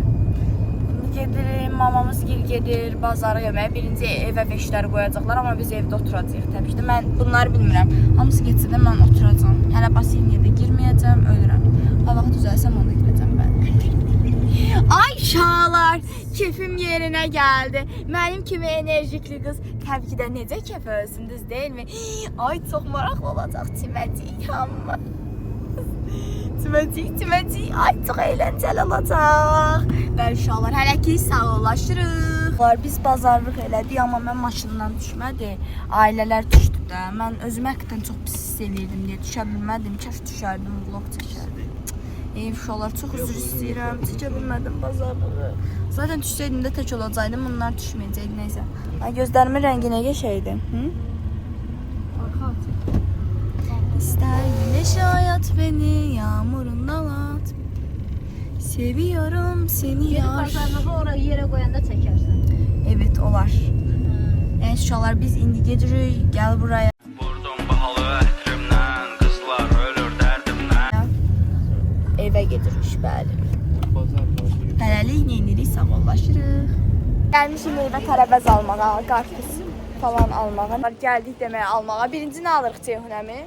İndi gedirik, mamamız gedir, bazarı yeməyə. Birinci evə veşləri qoyacaqlar, amma biz evdə oturacağıq təbii ki. Mən bunları bilmirəm. Hamısı getsə də mən oturacağım. Hələ baseyniyə də girməyəcəm, ölürəm. Hava düzəlsəm onda girəcəm mən. Ay şalar, keyfim yerinə gəldi. Mənim kimi enerjikli qız təbii ki də necə keyf ölsündüz, deyilmi? Ay çox maraqlı olacaq çiməcik hamı. Çiməcik, ay çox əyləncəli olacaq. Bəli uşaqlar, hələ ki sağollaşırıq. Biz bazarlıq elədik, amma mən maşından düşmədi. Ailələr düşdü də. Mən özümü həqiqətən çox pis hiss edirdim deyə düşə bilmədim. Kəş düşərdim, vlog çəkərdim. Uşaqlar, çox üzr istəyirəm, çəkə bilmədim bazarlığı. Zaten düşsəydim də tək olacaqdım, bunlar düşməyəcəkdi, neysə. Gözlərimin rəngi nə qəşəydi? İstər güneş hayat beni, yağmurundan at. Seviyorum seni yar. Bazarlığı oraya yerə qoyanda çəkərsən. Evet, olar. Yəni, uşaqlar, biz indi gedirik, gəl buraya. Vurdum bahalı ətrimdən, qızlar ölür dərdimdən. Evə gedirik, bəli. Hələlik neynirik, sağollaşırıq. Gəlmişik meyvə tərəvəz almağa, qarpız falan almağa. Gəldik deməyə almağa. Birinci nə alırıq Ceyhun əmi?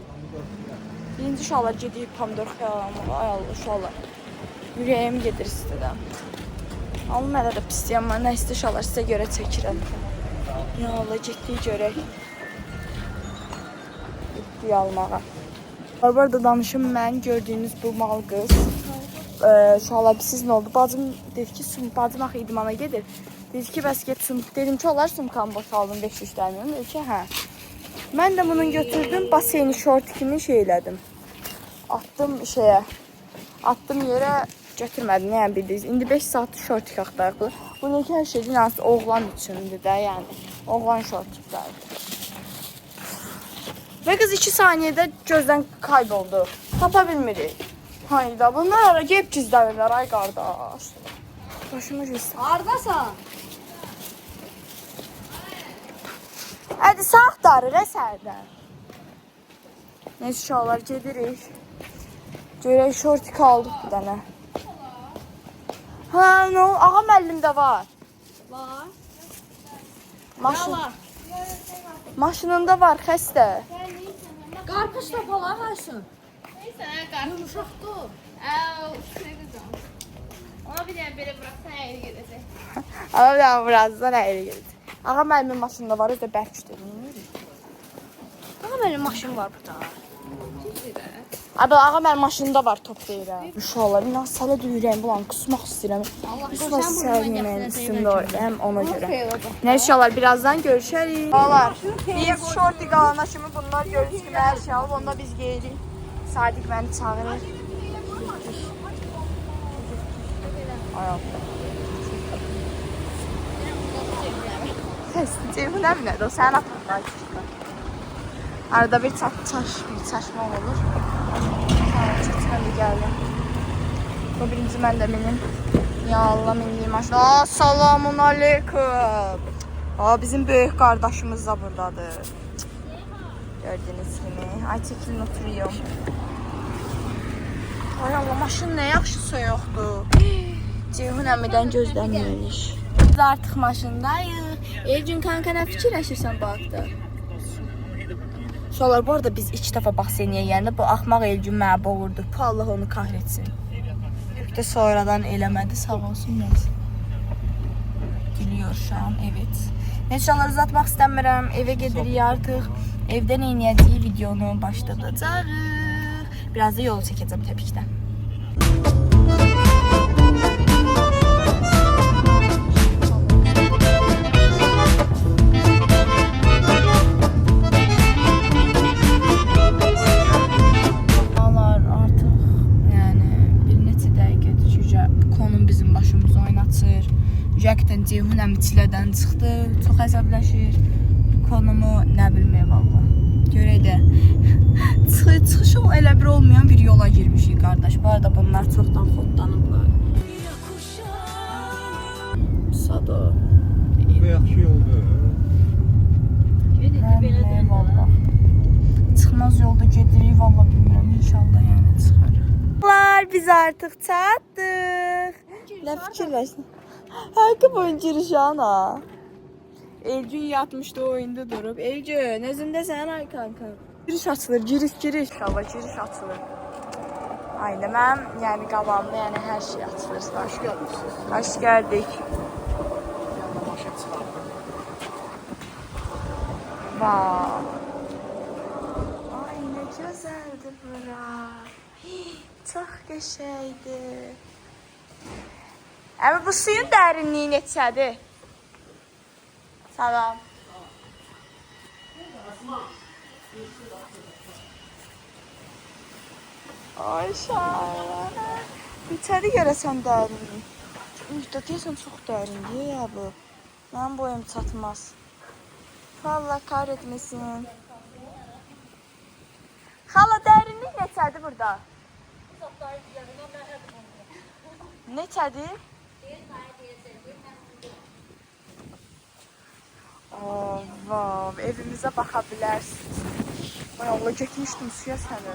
Birinci uşaqlar gedirik pomidor xiyal almağa. Ay Allah uşaqlar. Ürəyim gedir istədən. Alım hələ də pisdir, amma nə istə uşaqlar sizə görə çəkirəm. Ya Allah, getdik görək. Getdik almağa. Bu arada danışım mən, gördüyünüz bu mal qız. Uşaqlar, siz nə oldu? Bacım dedi ki, bacım axı idmana gedir. Dedi ki, bəs get sumk. Dedim ki, olar sumkamı boşaldım 500 dərmiyonu. Dedi ki, hə. Mən də bunu götürdüm, baseyni şort kimi şey elədim. Attım attım yerə, götürmədim, yəni bildiniz. İndi 5 saat şort axtarıq. Bu nə ki, hər şeydir, yəni oğlan üçündür də, yəni. Oğlan şortlar. Və qız 2 saniyədə gözdən kayboldu. Tapa bilmirik. Hayda, bunlar ara gəlib gizlənirlər, ay qardaş. Başımı gizlən. Hardasan? Hadi sağ axtarır, əsərdən. Neyse uşaqlar, gedirik. Görək, şortik aldıq bir dənə. Hə, nə oldu? Ağa müəllimdə var. Var. Maşınında var, xəstə. Qarpız topalar haysın. Yumuşaqdır. Üstünə qızam. Ona bir dənə belə bıraxsan əyri gedəcək. Ama bir dənə birazdan əyri gedəcək. Ağa müəllimin maşınında var, özdə bərk işlədir. Ağa mənim maşın var burada. Abi ağa mənim maşında var, top deyirəm. Uşaqlar, inan sələ duyurəm, bulan qısmaq istəyirəm. Qısmaq istəyirəm yeməyin üstündə həm ona görə. Nə uşaqlar, birazdan görüşərik. Uşaqlar, biz şorti qalana kimi bunlar görürüz kimi hər şey alıb, onda biz geyirik. Sadiq məni çağırır. Ay Allah. Ceyhun əmi nədir? O sənin atın. Arada bir çaşma olur. Mən də gəldim. Bu birinci mən də minim. Ya Allah, mindiyim maşına. Selamun aleyküm. Bizim böyük qardaşımız da buradadır. Gördüyünüz kimi. Ay çəkilin oturuyorum. Ay Allah, maşın nə yaxşı soyuqdur. Ceyhun əmidən gözləmirik. artıq maşındayıq. Elgün kanka nə fikirləşirsən bu haqda? Uşaqlar, bu arada biz 2 dəfə baseniyyə yəndə bu axmaq Elgün mənə boğurdu. Bu Allah onu kahretsin. Bir də sonradan eləmədi, sağ olsun. Neyse. Gülüyor şu an, evet. Neyse, uşaqları uzatmaq istəmirəm. Evə gedirik artıq. Evdə nə edəcəyik videonu başladacağıq. Biraz da yol çəkəcəm təbii ki də. Jack'dən Ceyhun əmçilədən çıxdı, çox əzəbləşir. Konumu nə bilmək valla. Görək də. Çıxışı elə bir olmayan bir yola girmişik qardaş. Bu arada bunlar çoxdan xodlanıblar. Sado. Bu yaxşı yoldur. Bilmirəm valla. Çıxmaz yolda gedirik valla, bilmirəm. İnşallah yəni çıxar. Biz artıq çatdıq. Nə fikirləşdin? Hakkı boyunca ana. Elgün yatmışdı, oyunda durup. Elgün, özünde sen ay kanka. Giriş açılır, giriş. Hava giriş açılır. Ailemem, yani qabağımda yani her şey açılır. Hoş geldiniz. Hoş geldik. Vay. Ay ne güzeldi bura. Çok geçeydi. Ama bu suyun dərinliyi neçədir? Salam. Ay şahane. Neçədir görəsən dərinliyi? Üstə deyəsən çox dərindir ya bu. Mənim boyum çatmaz. Allah kahretmesin. Xala, dərinlik neçədir burada? Neçədir? Vav, evimizə baxa bilərsiniz. Ay Allah, getmişdim suya səni.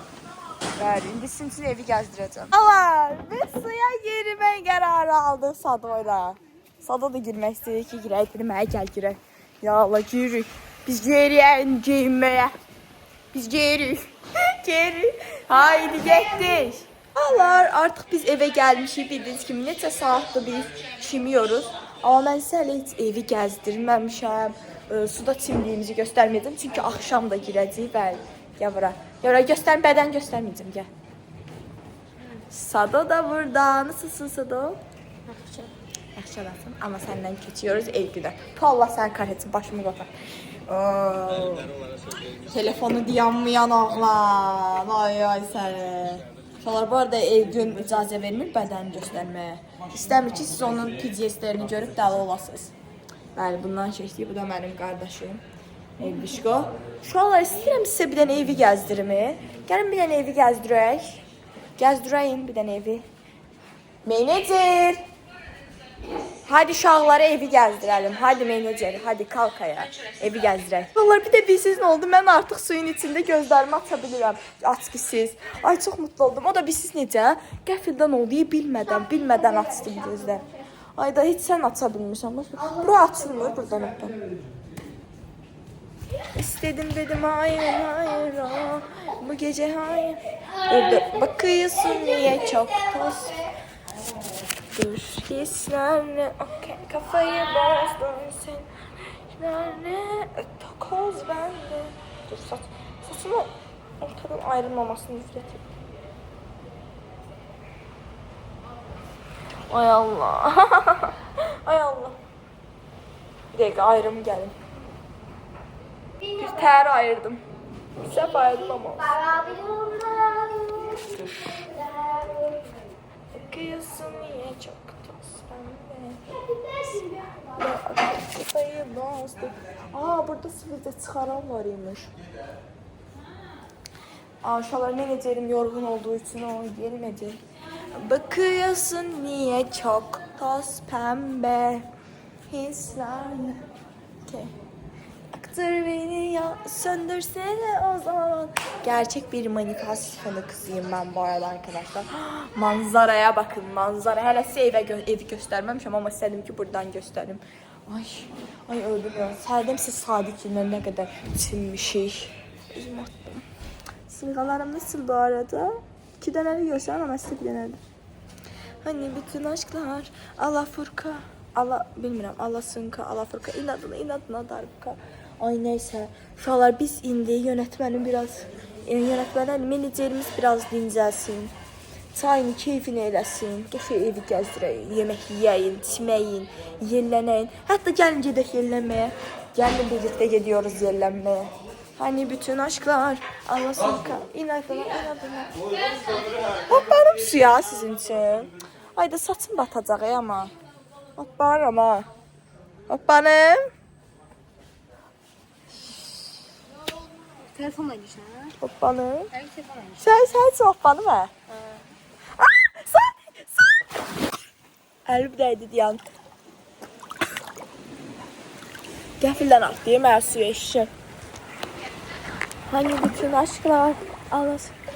Bəli, indi sizin evi gəzdirəcəm. Alar, biz suya girmək qərarı aldıq Sadoyla. Sado da girmək istəyir ki, girək. Dedim, gəl girək. Ya Allah, giririk. Biz geriyə geyinməyə. Biz geririk. Geririk. Haydi, getdik. Alar, artıq biz evə gəlmişik. Bildiyiniz kimi, neçə saatdır biz çimiyoruz. Amma mən sizə heç evi gəzdirməmişəm. Suda çimdiyimizi göstərməyəcəm. Çünki axşam da girəcəyik. Bəli, gəl bura. Göstər, bədən göstərməyəcəm, gəl. Sado da burada. Nasılsın Sado? Yaxşı olasın. Amma səndən keçiyoruz Elgünə. Allah səni kahretsin, başımı qotar. Telefonu dayanmayan oğlan. Ay səni. Uşaqlar, bu arada Elgün icazə vermir bədən göstərməyə. İstəmir ki, siz onun PDS-lerini görüb dəli olasınız. Bəli, bundan çəkdik. Bu da mənim qardaşım. Elbişko. Uşaqlar, istəyirəm sizə bir dənə evi gəzdirimi. Gəlin bir dənə evi gəzdirək. Gəzdirəyim bir dənə evi. Menecer. Hadi uşaqlara evi gəzdirəlim. Hadi menecer, hadi kalkaya. Evi gəzdirək. Vallahi bir də bilsiz nə oldu? Mən artıq suyun içində gözlərimi aça bilirəm. Aç ki siz. Ay çox mutlu oldum. O da bilsiz necə? Qəfildən oldu, bilmədən açdım gözlər. Ay da heç sən aça bilmirsən. Bura açılmır buradan oradan. İstedim dedim hayır. Bu gece hayır. Dur. Bakıyorsun niye çok toz. Dur hislerle okey kafayı bozdun sen. Hislerle tokoz bende. Dur saçımı ortadan ayrılmamasını nefret ediyorum. Ay Allah. Ay Allah. Bir dakika ayrım gelin. Bir ter ayırdım. Bir sep ayırdım ama. Dur. Bakıyorsun niye çok toz pembe. Kafayı bozduk. Burada sivilce çıkaran var imiş. Uşaqlar menacerim yorgun olduğu için o gelmedi. Bakıyorsun niye çok toz pembe hislerle. Okay. yaktır beni ya söndürsene o zaman. Gerçek bir manifestasyonu kızıyım ben bu arada arkadaşlar. Manzaraya bakın, manzara. Hələ sizə evi göstərməmişəm amma istedim ki buradan göstereyim. Ay öldüm ya. Sərdim siz Sadiq'inle ne kadar çinmişik. Üzüm attım. Sırgalarım nasıl bu arada? 2 dənəli görsəm ama sizə bir dənədir. Hani bütün aşklar Alafurka, bilmirəm, Alasınka, Alafurka, inadına darbuka. Ay neyse. Uşaqlar biz indi yönetmenin menajerimiz biraz dincəlsin. Çayını, keyfini eləsin. Qəşəng evi gəzdirək, yemək yeyin, içməyin, yellənəyin. Hətta gəlin gedək yellənməyə. Gəlin birlikte gidiyoruz yellənməyə. Hani bütün aşklar Alasınka, inadına. Hopparım suya sizin için. Ay da saçım batacaq ama. Hopparım ha. Hopparım. Telefonla ilişkin. Hopparım. Sen hopparım ha. Sen. Əlim dəydi deyən. Qəfildən atlayım hər suya işi. Hani bütün aşklar Alasınka.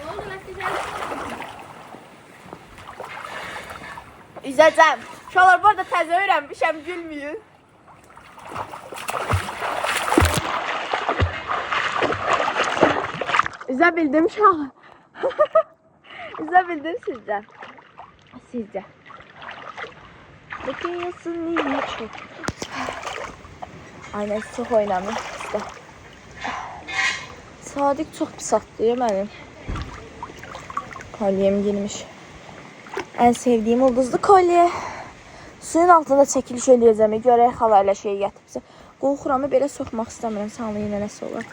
İzleyeceğim. Şuralar bu arada təzə öyrənmişəm, gülməyin. İzləbildim şuralar. İzləbildim sizcə. Bakıyorsun niye çok. Aynen çok oynamıyor işte. Sadiq çok pis atlayır mənim. Kolyem girmiş. En sevdiğim ulduzlu kolye. Suyun altında çəkiliş eləyəcəm. Görək xala ilə şey gətiribsə. Qorxuramı belə soxmaq istəmirəm. Sağlı yenə nəsə olar.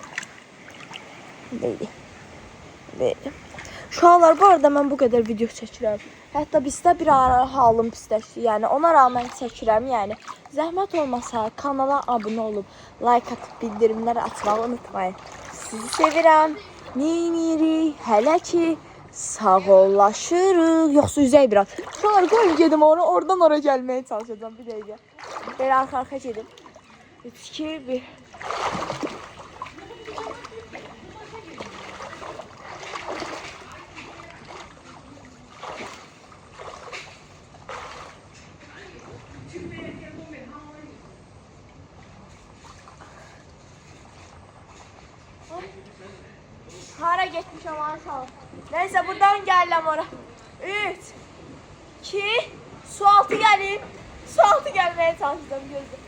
Deyil. Uşaqlar bu arada mən bu qədər video çəkirəm. Hətta bizdə bir ara halım pisləşdi. Yəni ona rağmen çəkirəm. Yəni zəhmət olmasa kanala abunə olub, like atıb, bildirimləri açmağı unutmayın. Sizi sevirəm. Neyinirik? Hələ ki sağollaşırıq. Yoxsa üzək biraz. Şuralar qoyun gedim oradan oraya gəlməyə çalışacağım. Bir dəqiqə. Belə arxa gedim. 3, 2, 1. Hara geçmiş ama sağ ol. Neyse buradan geldim oraya. 3, 2, su altı geleyim. Su altı gelmeye çalışacağım gözüm.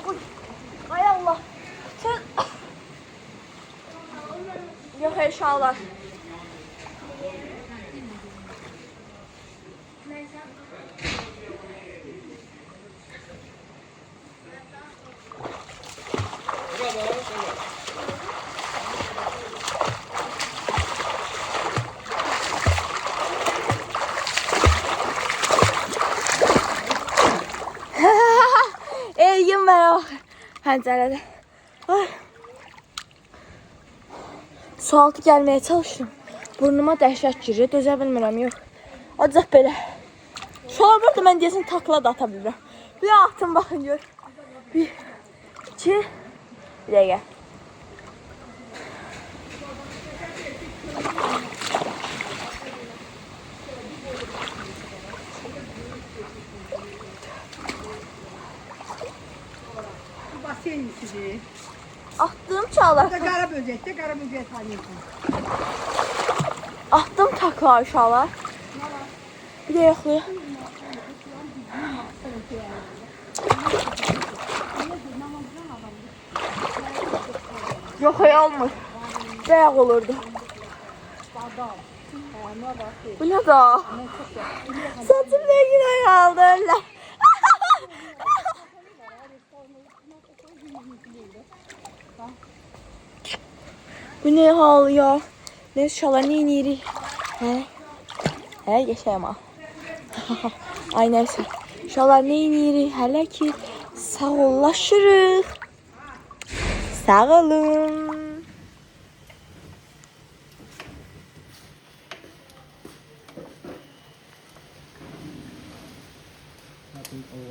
Uy, ay Allah. Sen... Yok eşyalar. İyiyim ben o pencerede. Ay. Su altı gelmeye çalıştım. Burnuma dəhşət girir, dözə bilmirəm, yox. Acaq belə. Şu an burada mən deyəsin takla da ata bilirəm. Bir atım baxın gör. 1, 2, bir dəqiqə. Basen sizi. Attım çağlar. Qara böcəkdə, qara böcək tanıyırsan. Attım takla aşağılar. Bir de yoxlayaq. Yox, olmur. Bəyək olurdu. Bu ne da? Saçım rengine kaldı öyle. Bu ne hal ya? Ne şalar ne iniri? He geçeyim ha. Ay neyse. Şalar ne iniri? Hele ki sağollaşırıq. Sağ olun.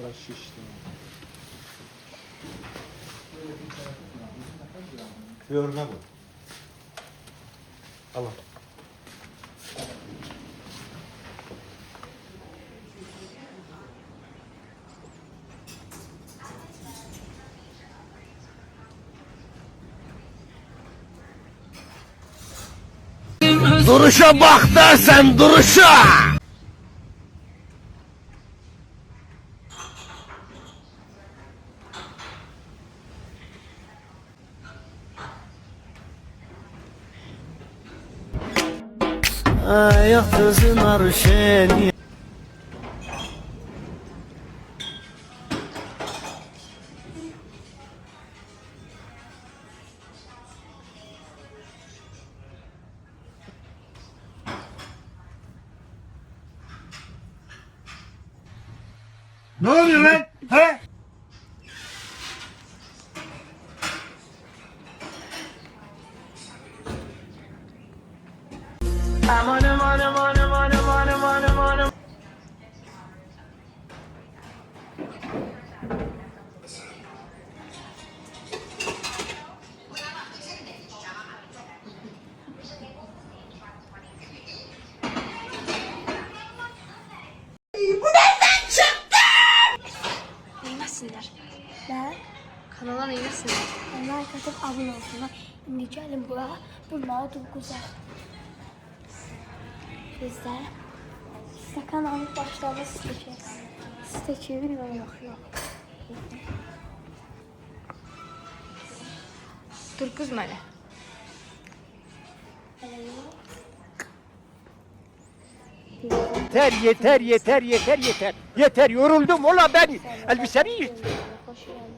Uşaqlar şişdi. Görünə bu. Allah. Duruşa bak da sen duruşa. Ayaktasın arşeni. Ne oluyor lan? He? Neymesinler? Kanala neylesin? Onlar katıp abone olsunlar. Şimdi gelin buraya. Bunlar çok güzel. Biz de size kanalın başlarını seçeceğiz. Siz de çeviriyor yok. Dur kız mənə. Yeter. Yeter yoruldum ola ben. Elbisemi yırt. Hoş geldin.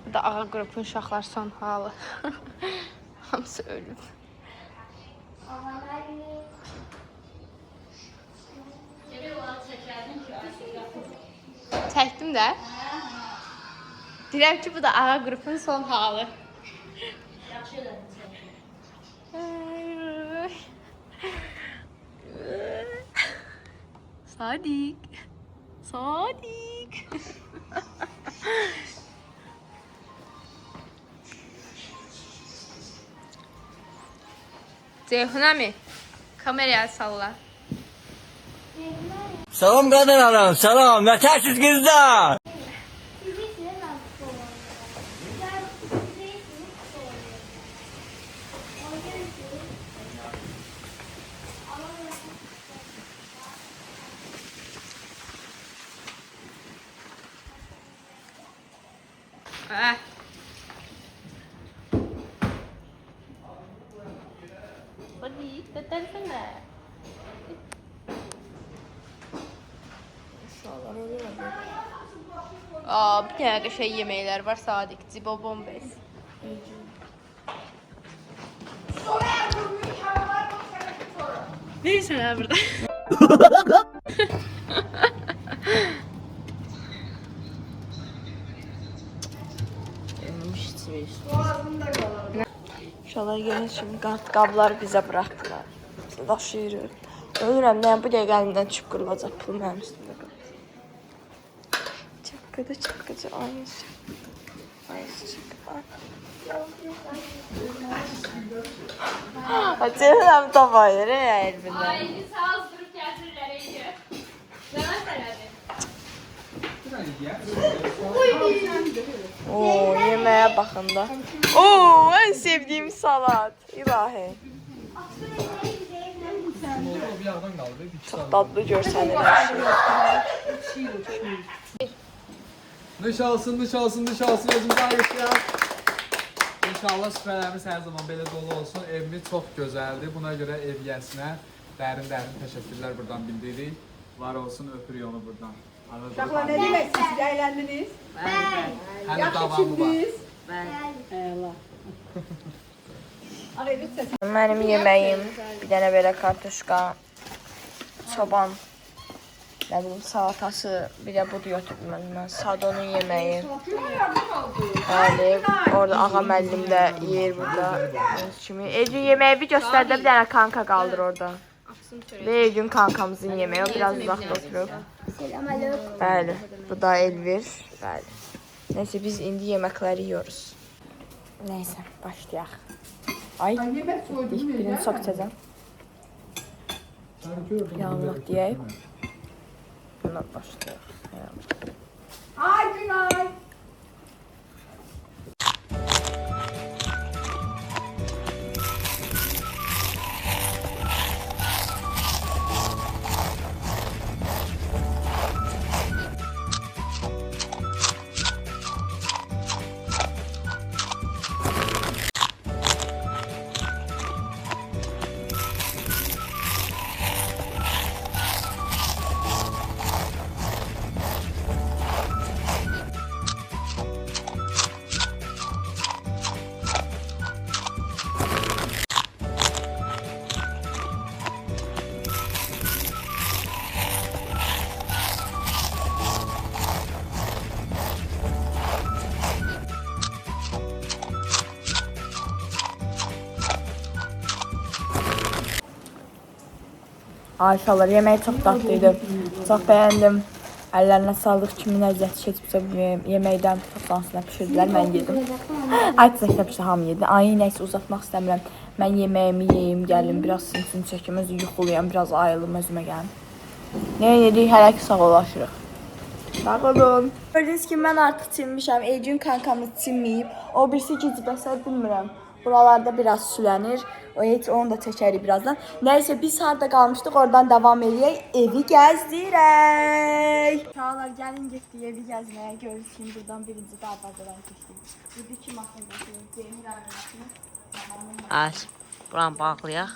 Bu da ağa qrupun uşaqlar son halı. Hamısı ölüb. Çəkdim də. Deyirəm ki, bu da ağa qrupun son halı. Sadiq. Ceyhun əmi, kameraya salla. Salam kadın adam salam. Yetersiz kızlar. Hadi, tetensene. Aa, bir tane şey yeməklər var Sadiq. Cibo bombes. Neyse ya burada. İnşallah yeni şimdi qablar bizə bıraktılar. Daşıyırıq. Ölürəm, nəyəm bu dəqiqə əlimdən çıxıb qırılacaq pul mənim üstümdə qalır. Çaqqıdı, ayısı. Ceyhunəm tabayır elbindən. Ay, sağ ol, durup gətirirlər eydi. Nəmə sənədir? Oo, yeməyə baxın da. Oo, en sevdiyim salat. İlahi. Çox dadlı görsənir hər şey. Dış alsın özümüzə ayıqlayaq. İnşallah süfrələrimiz hər zaman belə dolu olsun. Evimiz çox gözəldir. Buna görə ev yəsinə dərin təşəkkürlər buradan bildiririk. Var olsun, öpürük onu buradan. Uşaqlar nə demək siz əyləndiniz? Hələ davamı var. Mənim yeməyim bir dənə belə kartuşka, çoban Nə bilim, salatası, bir də budur götürdüm mən. Sadonun yeməyi. Bəli, orada ağa müəllim də yer burada. Kimi. Ecün yeməyi bir göstərdə bir dənə kanka qaldır orada. Və Ecün kankamızın yeməyi, o biraz uzaqda oturub. Bəli, bu da Elvir. Bəli. Neyse biz indi yeməkləri yiyoruz. Neyse, başlayaq. Ay, birini sok içəcəm. Yallah deyək. Buna başlayaq. Ay Günay. Ayşalar, yeməyi çox dadlıydı. Çox bəyəndim. Əllərinə sağlıq, kimin əziyyəti keçibsə yeməkdən toplansına pişirdilər, mən yedim. Ayçiçəklə pişirdi, hamı yedi. Ay, nəysə uzatmaq istəmirəm. Mən yeməyimi yeyim, gəlim, biraz sinsin çəkim, özü yuxuluyam, biraz ayılım, özümə gəlim. Nə yedik, hələ ki sağollaşırıq. Sağ olun. Gördüyünüz kimi mən artıq çinmişəm, Ecün kankamız çinməyib. O birisi gecibəsə bilmirəm. Buralarda biraz sülənir. O heç onu da çəkərik birazdan. Nəysə biz harda qalmışdıq, oradan davam edək. Evi gəzdirək. Uşaqlar gəlin getdik evi gəzməyə. Görürsünüz ki, buradan birinci darvazadan keçdik. Burada iki maşın gətirir. Demir arabasını. Az. Buranı bağlayaq.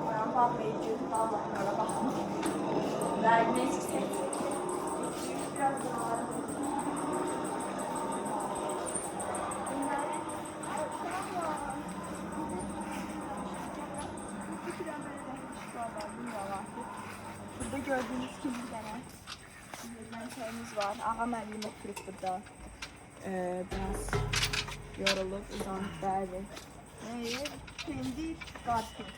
Buranı bağlayıcı, dağlarlara baxın. Və neysə. Biraz daha. Burada gördüğünüz gibi bir tane çayımız var. Ağa müəllim oturup burada. Biraz yorulup uzanıp bəli. Pendik qarpız.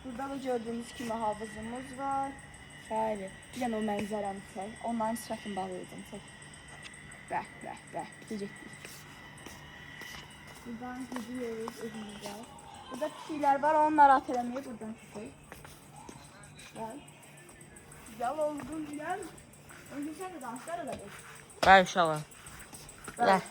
Burada da gördüğünüz kimi havuzumuz var. Bəli. Bir tane o mənzərəni çək. Onların sifətini bağlayacağım. Çək. Bəh. Getdik. Buradan gidiyoruz evimizə. Burada pişiklər var. Onları at eləməyə buradan çıxır. Gel. Güzel oldun, gel. Önce sen de danslar edelim. Bəli, uşaqlar. Gel.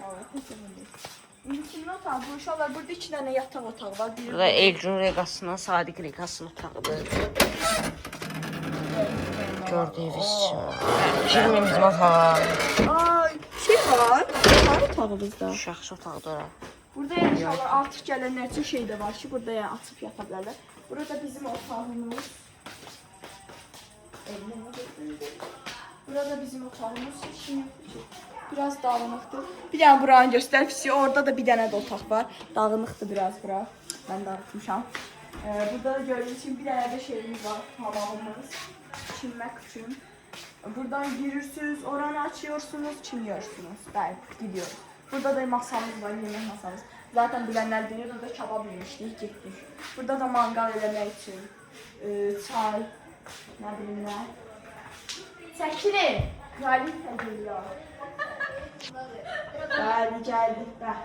İndi kimin otağı? Bu uşaqlar burada 2 dənə yataq otağı var. Burada Elcun Reqasının, Sadiq Reqasının otağıdır. Gördüyünüz kimi. Girməyimizin otağı. Ay, şey var. Var otağımızda. Şəxsi otaqdır ora. Burada yəni uşaqlar artıq gələnlər üçün şey də var ki, burada yəni açıb yata bilərlər. Burada bizim otağımız. Burada bizim otağımız için biraz dağınıqdır. Bir dənə buranı göstərib, orada da bir dənə də otaq var. Dağınıqdır biraz bura. Mən dağıtmışam. Burada da gördüyünüz kimi bir dənə də şeyimiz var, hamamımız. Çinmək üçün. Buradan girirsiniz, oranı açıyorsunuz, çiniyorsunuz. Bəli, gidiyoruz. Burada da masamız var, yemək masamız. Zaten bilənlər bilir, burada kebab yemişdik, getdik. Burada da mangal eləmək üçün çay, nə bilim nə. Çəkilin. Kraliçə geliyor. Bəli, gəldik. Bəh.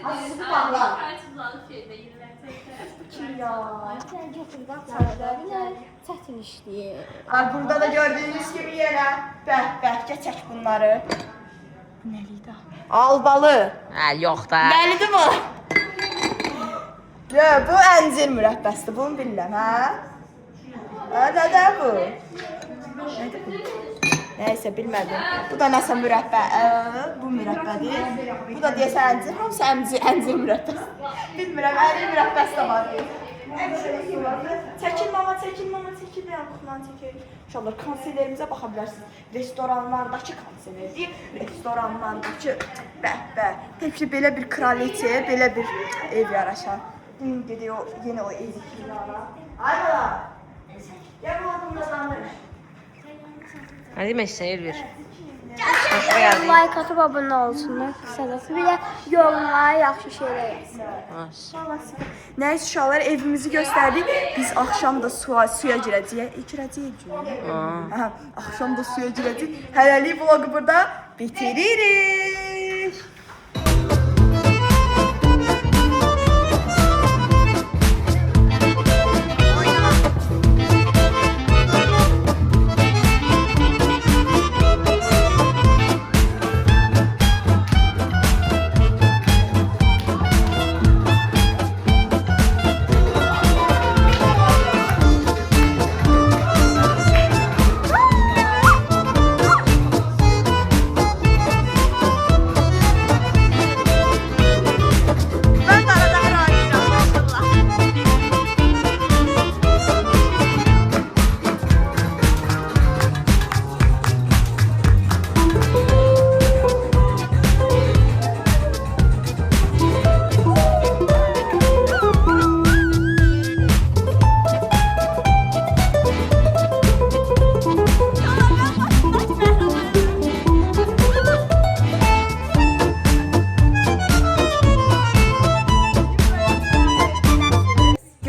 Azıcık bağlar. Kim ya? Sən götür bax. Çətin işləyir. Burada da gördüyünüz gibi yenə. Bəh, keçək bunları. Bu nəliydi? Albalı. Yox da. Nəlidir bu? Bu əncir mürəbbəsidir. Bunu bilirəm, hə? Nədir bu? Nədir bu? Nəysə, bilmədim. Bu da nəsə mürəbbə. Bu mürəbbədir. Bu da deyəsən əncir. Hamısı əncir mürəbbəsi. Bilmirəm, əncir mürəbbəsi də var. Çəkil mama, Yaxından çəkək. İnşallah konserlərimizə baxa bilərsiniz. Restoranlardakı konserlər, restoranlardakı bəh. Təkcə belə bir kraliçe, belə bir ev yaraşan. Dedi o, yenə o ev yaraşan. Ay bala, gəl bu adımda danış. Hadi mesaj ver. Like atıp abone olsunlar. Qısacası bir də yorumlara yaxşı şeylər yazsın. Nəysə uşaqlar evimizi göstərdik. Biz axşam da suya girəcəyik. Girəcəyik. Aha, axşam da suya girəcəyik. Hələlik vlogu burada bitiririk.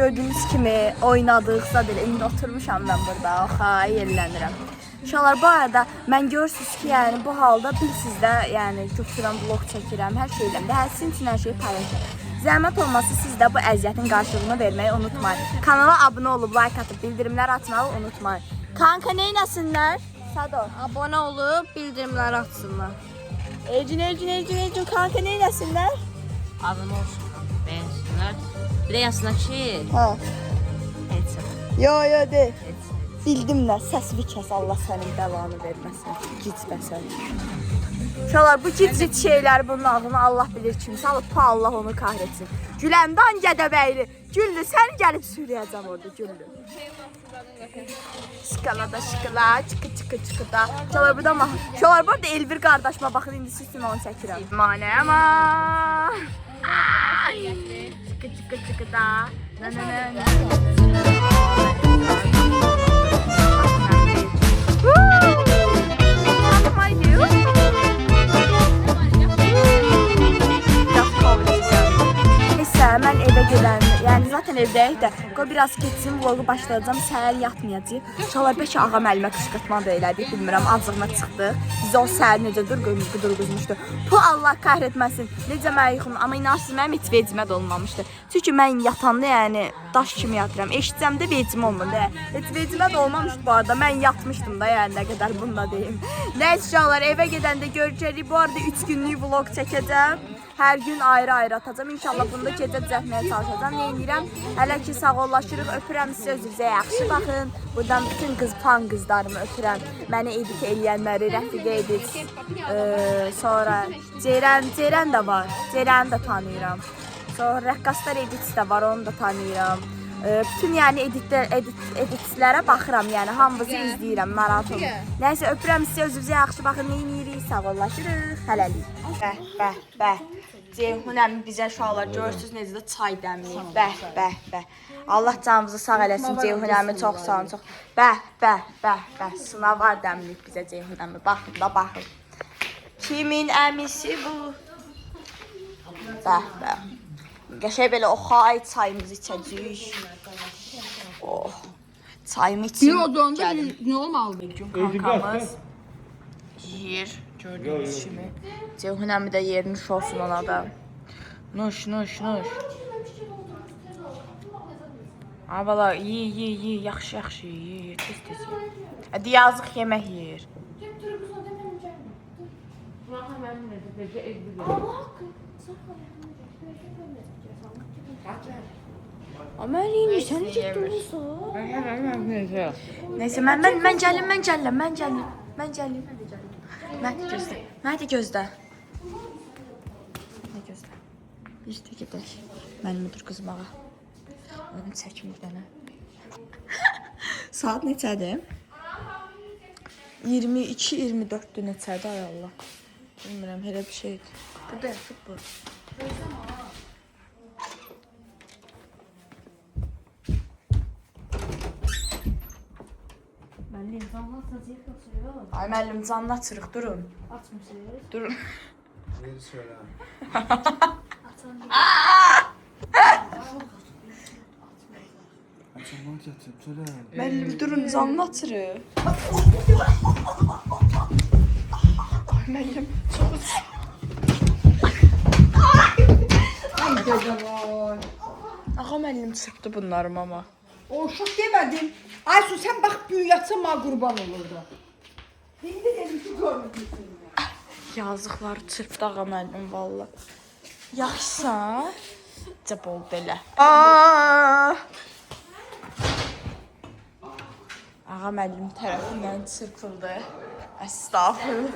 Gördüğünüz kimi oynadıqsa belə indi oturmuşam mən burada, oxa yerlənirəm. Uşaqlar bu arada mən görürsünüz ki, yəni bu halda bilsiz də, yəni götürəm vlog çəkirəm, hər şeyləm də, sizin üçün hər şeyi paylaşıram. Zəhmət olmasa siz də bu əziyyətin qarşılığını verməyi unutmayın. Kanala abunə olub, like atıb, bildirimlər atmağı unutmayın. Kanka neynəsinlər? Sado. Abone olub bildirimləri açsınlar. Ecin, kanka neynəsinlər? Abone olsunlar, beğensinler. Bir de yazsınlar ki, Ha. etsin. Yo de. Bildim də, səsini kəs, Allah sənin bəlanı verməsin. Gicbəsən. Uşaqlar, bu gicrit şeylər bunun ağzına Allah bilir kim salıb, Allah onu kahretsin. Güləmdan Gədəbəyli, Güllü, sən gəlib sürüyəcəm orada, Güllü. Şıkala da şıkala, çıkı da. Uşaqlar, bu arada Elvir qardaşıma baxın, indi sizin onu çəkirəm. Manəma. Çıkı da. Neyse, mən evə gedən, yəni zaten evdəyik də, qoy biraz keçsin, vlogu başlayacağım, səhər yatmayacaq. Uşaqlar bəlkə ağam əlimə qışqırtma da elədik, bilmirəm, acığına çıxdı. Bizə o səhər necə qudurquzmuşdu. Bu Allah kahretməsin, necə mən yıxım, amma inarsınız, mənim heç vecimə də olmamışdı. Çünki mən yatanda, yəni, daş kimi yatıram, eşitsəm də vecim olmadı. Heç vecimə də olmamışdı bu arada, mən yatmışdım da, yəni nə qədər bunu da deyim. Nəysə uşaqlar, evə gedəndə görəcəyik, bu arada 3 günlük vlog çəkəcəm. Hər gün ayrı-ayrı atacağım. İnşallah bunu da gecə düzəltməyə çalışacağım. Neyinirəm? Hələ ki sağollaşırıq. Öpürəm sizə, özünüzə yaxşı baxın. Buradan bütün fan qızlarımı öpürəm. Məni edit eləyənləri, rəfiqə edit. Sonra Ceyran da var. Ceyranı da tanıyıram. Sonra rəqqaslar edit də var, onu da tanıyıram. Bütün yəni editlərə baxıram, yəni hamınızı izləyirəm, narahat olun. Nəysə öpürəm sizə, özünüzə yaxşı baxın. Neyinirik? Sağollaşırıq. Hələlik. Bəh. Ceyhun əmi bizə uşaqlar görürsünüz necə də çay dəmləyib. Bəh. Allah canımızı sağ eləsin Ceyhun əmi, çox sağ olun, çox. Bəh. Sınavar dəmləyib bizə Ceyhun əmi. Baxın. Kimin əmisi bu? Bəh. Qəşəng belə oxay çayımızı içəcəyik. Oh. Çayımı içim. Ne olmalı? Kankamız yiyir. Gördüğünüz kimi. Ceyhun əmi də yerini olsun ona da. Nuş. Abala ye, yaxşı ye, tez ye. Hadi yazıq yemək yeyir. Ama yiyir, sən necə durursun? Neyse, mən gəlim. Məhdi gözlə. Nə gözlə? Bir də gedək. Mənim müdür qızmağa. Onu çəkim bir dənə. Saat neçədir? 22-24-dür neçədir, ay Allah. Bilmirəm, elə bir şeydir. Burada yatıb bu. Ben de insanlar sazı kasıyor. Ay müəllim canını açırıq, durun. Açmışsınız. Durun. Neydi söyle. Açılmak yatırım söyle. Müəllim durun, canını açırıq. Ay müəllim, çox Ay gözüm oy. Ağa müəllim çırpdı bunları mama. O uşaq demədim. Aysu sen bak büyüyatsa ma qurban olurdu. İndi dedim ki görmüyorsun. Yazıqlar çırpdı ağa müəllim valla. Yaxşısan? Cəb oldu elə. Aaa! Ağa müəllim tərəfindən çırpıldı. Əstağfurullah.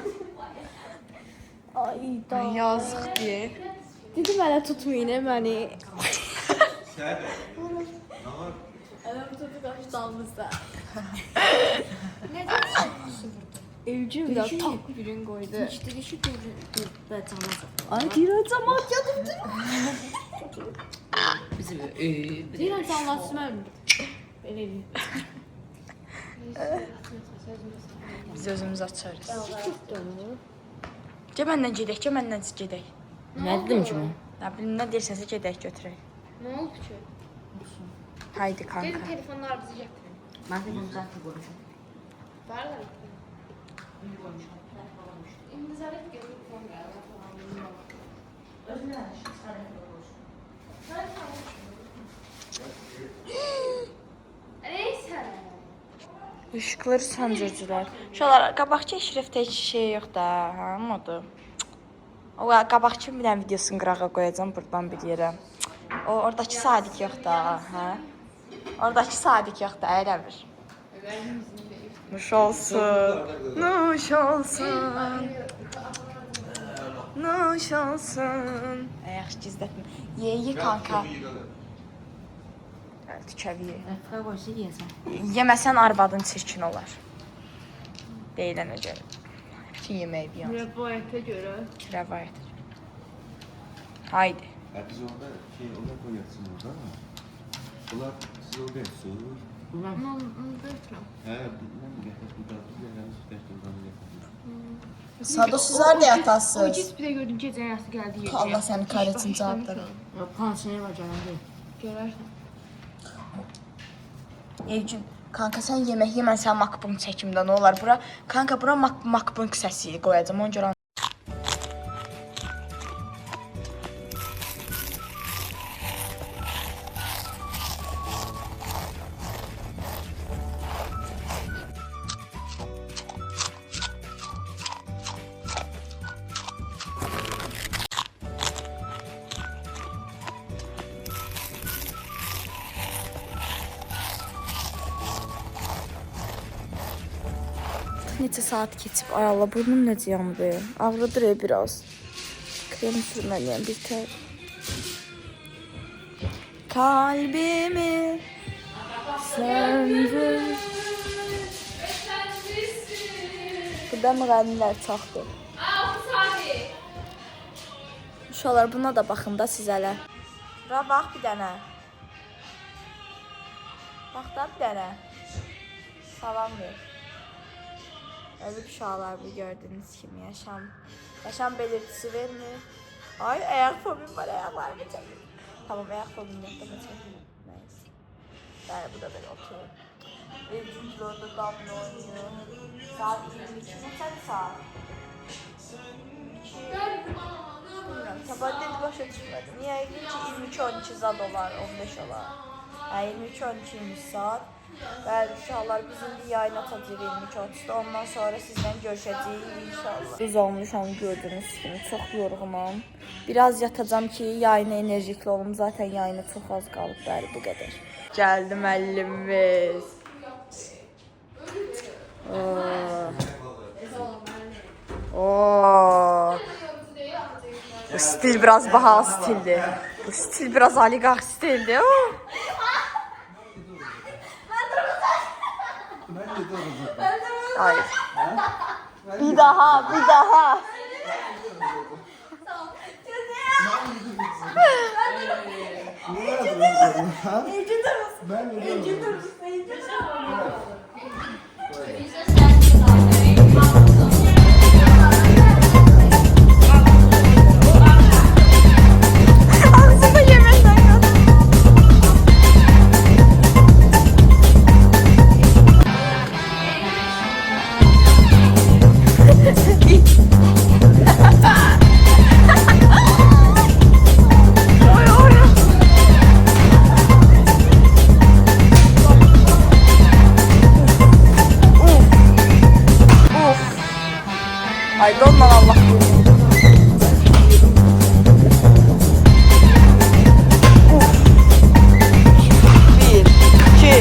Ay da. Ay yazıq deyə. Dedim hələ tutmayın məni. Sen de. Hələ tutu qaç dalımızda. Evcim bir daha tak birini koydu. İşte de şu ben camaat. Ay diyor camaat yadım. Bizim diyor camaat ben. Böyle. Biz özümüz açarız. Gəl məndən gedək, gəl məndən gedək. Ne dedim ki ben? Nə bilim, nə deyirsənsə gedək götürək. Ne oldu ki? Haydi kanka. Telefonlar bizi getirin. Ben de bunu zaten konuşuyorum. Varlar. İntizarlık gelip Işıqları söndürdülər. Uşaqlar, qabaqçı şriftdə heç şey yox da, hə, modu. O qabaqçı bir dənə videosunu qırağa qoyacağam, buradan bilirəm. O oradakı Sadiq yox da, hə? Oradakı Sadiq yox da, elə bir. Nuş olsun, nuş olsun. Nuş olsun. Yaxşı gizlətmə. Ye kanka. Tükəviyi. Əfqa qoysa yeyəsən. Yeməsən arvadın çirkin olar. Deyilənə görə. Bütün yeməyi bir yan. Rəvayətə görə. Rəvayət. Haydi. Biz orada ona koyarsın orada mı? Ulan siz orada yatsınız. Onu götürəm. He, bilmem getir burada. Bir yanlış tekrar getir. Sado sizler de O yatasınız. git bir də gördün gecə yarısı gəldi yeyəcək. Allah səni kahretsin cavabları. Pansiyon var canım. Görərsən. Evcim, kanka sən yemək yeməsən makbun çəkimdə nə olar bura? Kanka bura makbun səsi qoyacağam, ona görə. Neçə saat keçib, ay Allah, burnum necə yandı. Ağrıdır biraz. Krem sürməliyəm bir tər. Kalbimi söndür. Burada müğənnilər çoxdur. Uşaqlar, buna da baxın da siz hələ. Bura bax bir dənə. Bax da bir dənə. Salam ver. Ölüp uşaqlar bu gördüğünüz kimi yaşam belirtisi vermir. Ay ayak fobim var, ayaklarımı çekin. Tamam, ayak fobim yok da çekin. Neyse. Yani bu da böyle oturuyor. Evcimciler orada damla oynuyor. Saat 22. Kaç saat? 22. Bilmiyorum. Sabah dedi başa çıkmadı. Niye? 22-12 zad olar, 15 olar. Yani 22-12 saat. Bəli, uşaqlar biz indi yayın atacağıq 23-30'da. Ondan sonra sizlə görüşəcəyik inşallah. Düz olmuşam gördüğünüz kimi. Çox yorğunam. Biraz yatacağım ki yayına enerjikli olum. Zaten yayına çox az qalıb. Bəli, bu qədər. Gəldi müəllimimiz. Bu stil biraz baha stildir. Bu stil biraz oligark stildir. Hayır. Bir daha. Hayırlı olman Allah. Bir, iki.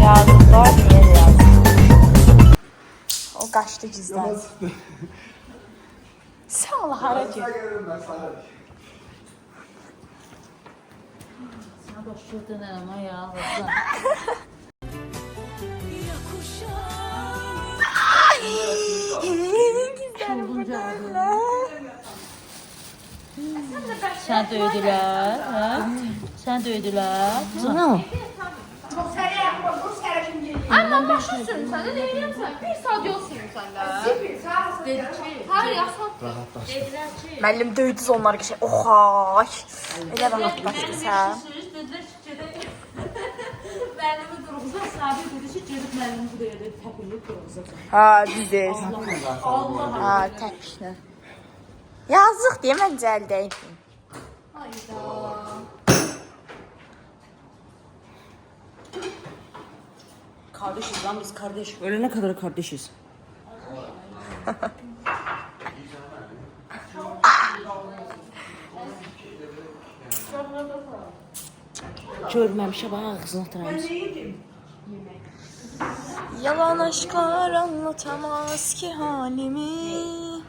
Yazıklar niye yazık? O kaçtı cizden. Sağ ol haracı. Başladın ama ya. Sen dövdüler, ha? Sen dövdüler. Canım. Ama başa sürün sen de deyirəm sən. Bir saat yol sürün sən də. Dedi ki, hər yasak. Dedilər ki, Müəllim döydüz onları ki. Oha. Elə rahat başdı sən. Dedilər ki, gedək. Müəllimi qurğuza sabit dedi ki, gedib müəllimi buraya dedi, təpilli qurğuza. Ha, düzdür. Ha, təpişlə. Yazıq deyə mən cəldəydim. Kardeşiz lan biz kardeş. Ölene kadar kardeşiz. Görmemişe bana ağzını atıramayız. Yalan aşklar anlatamaz ki halimi.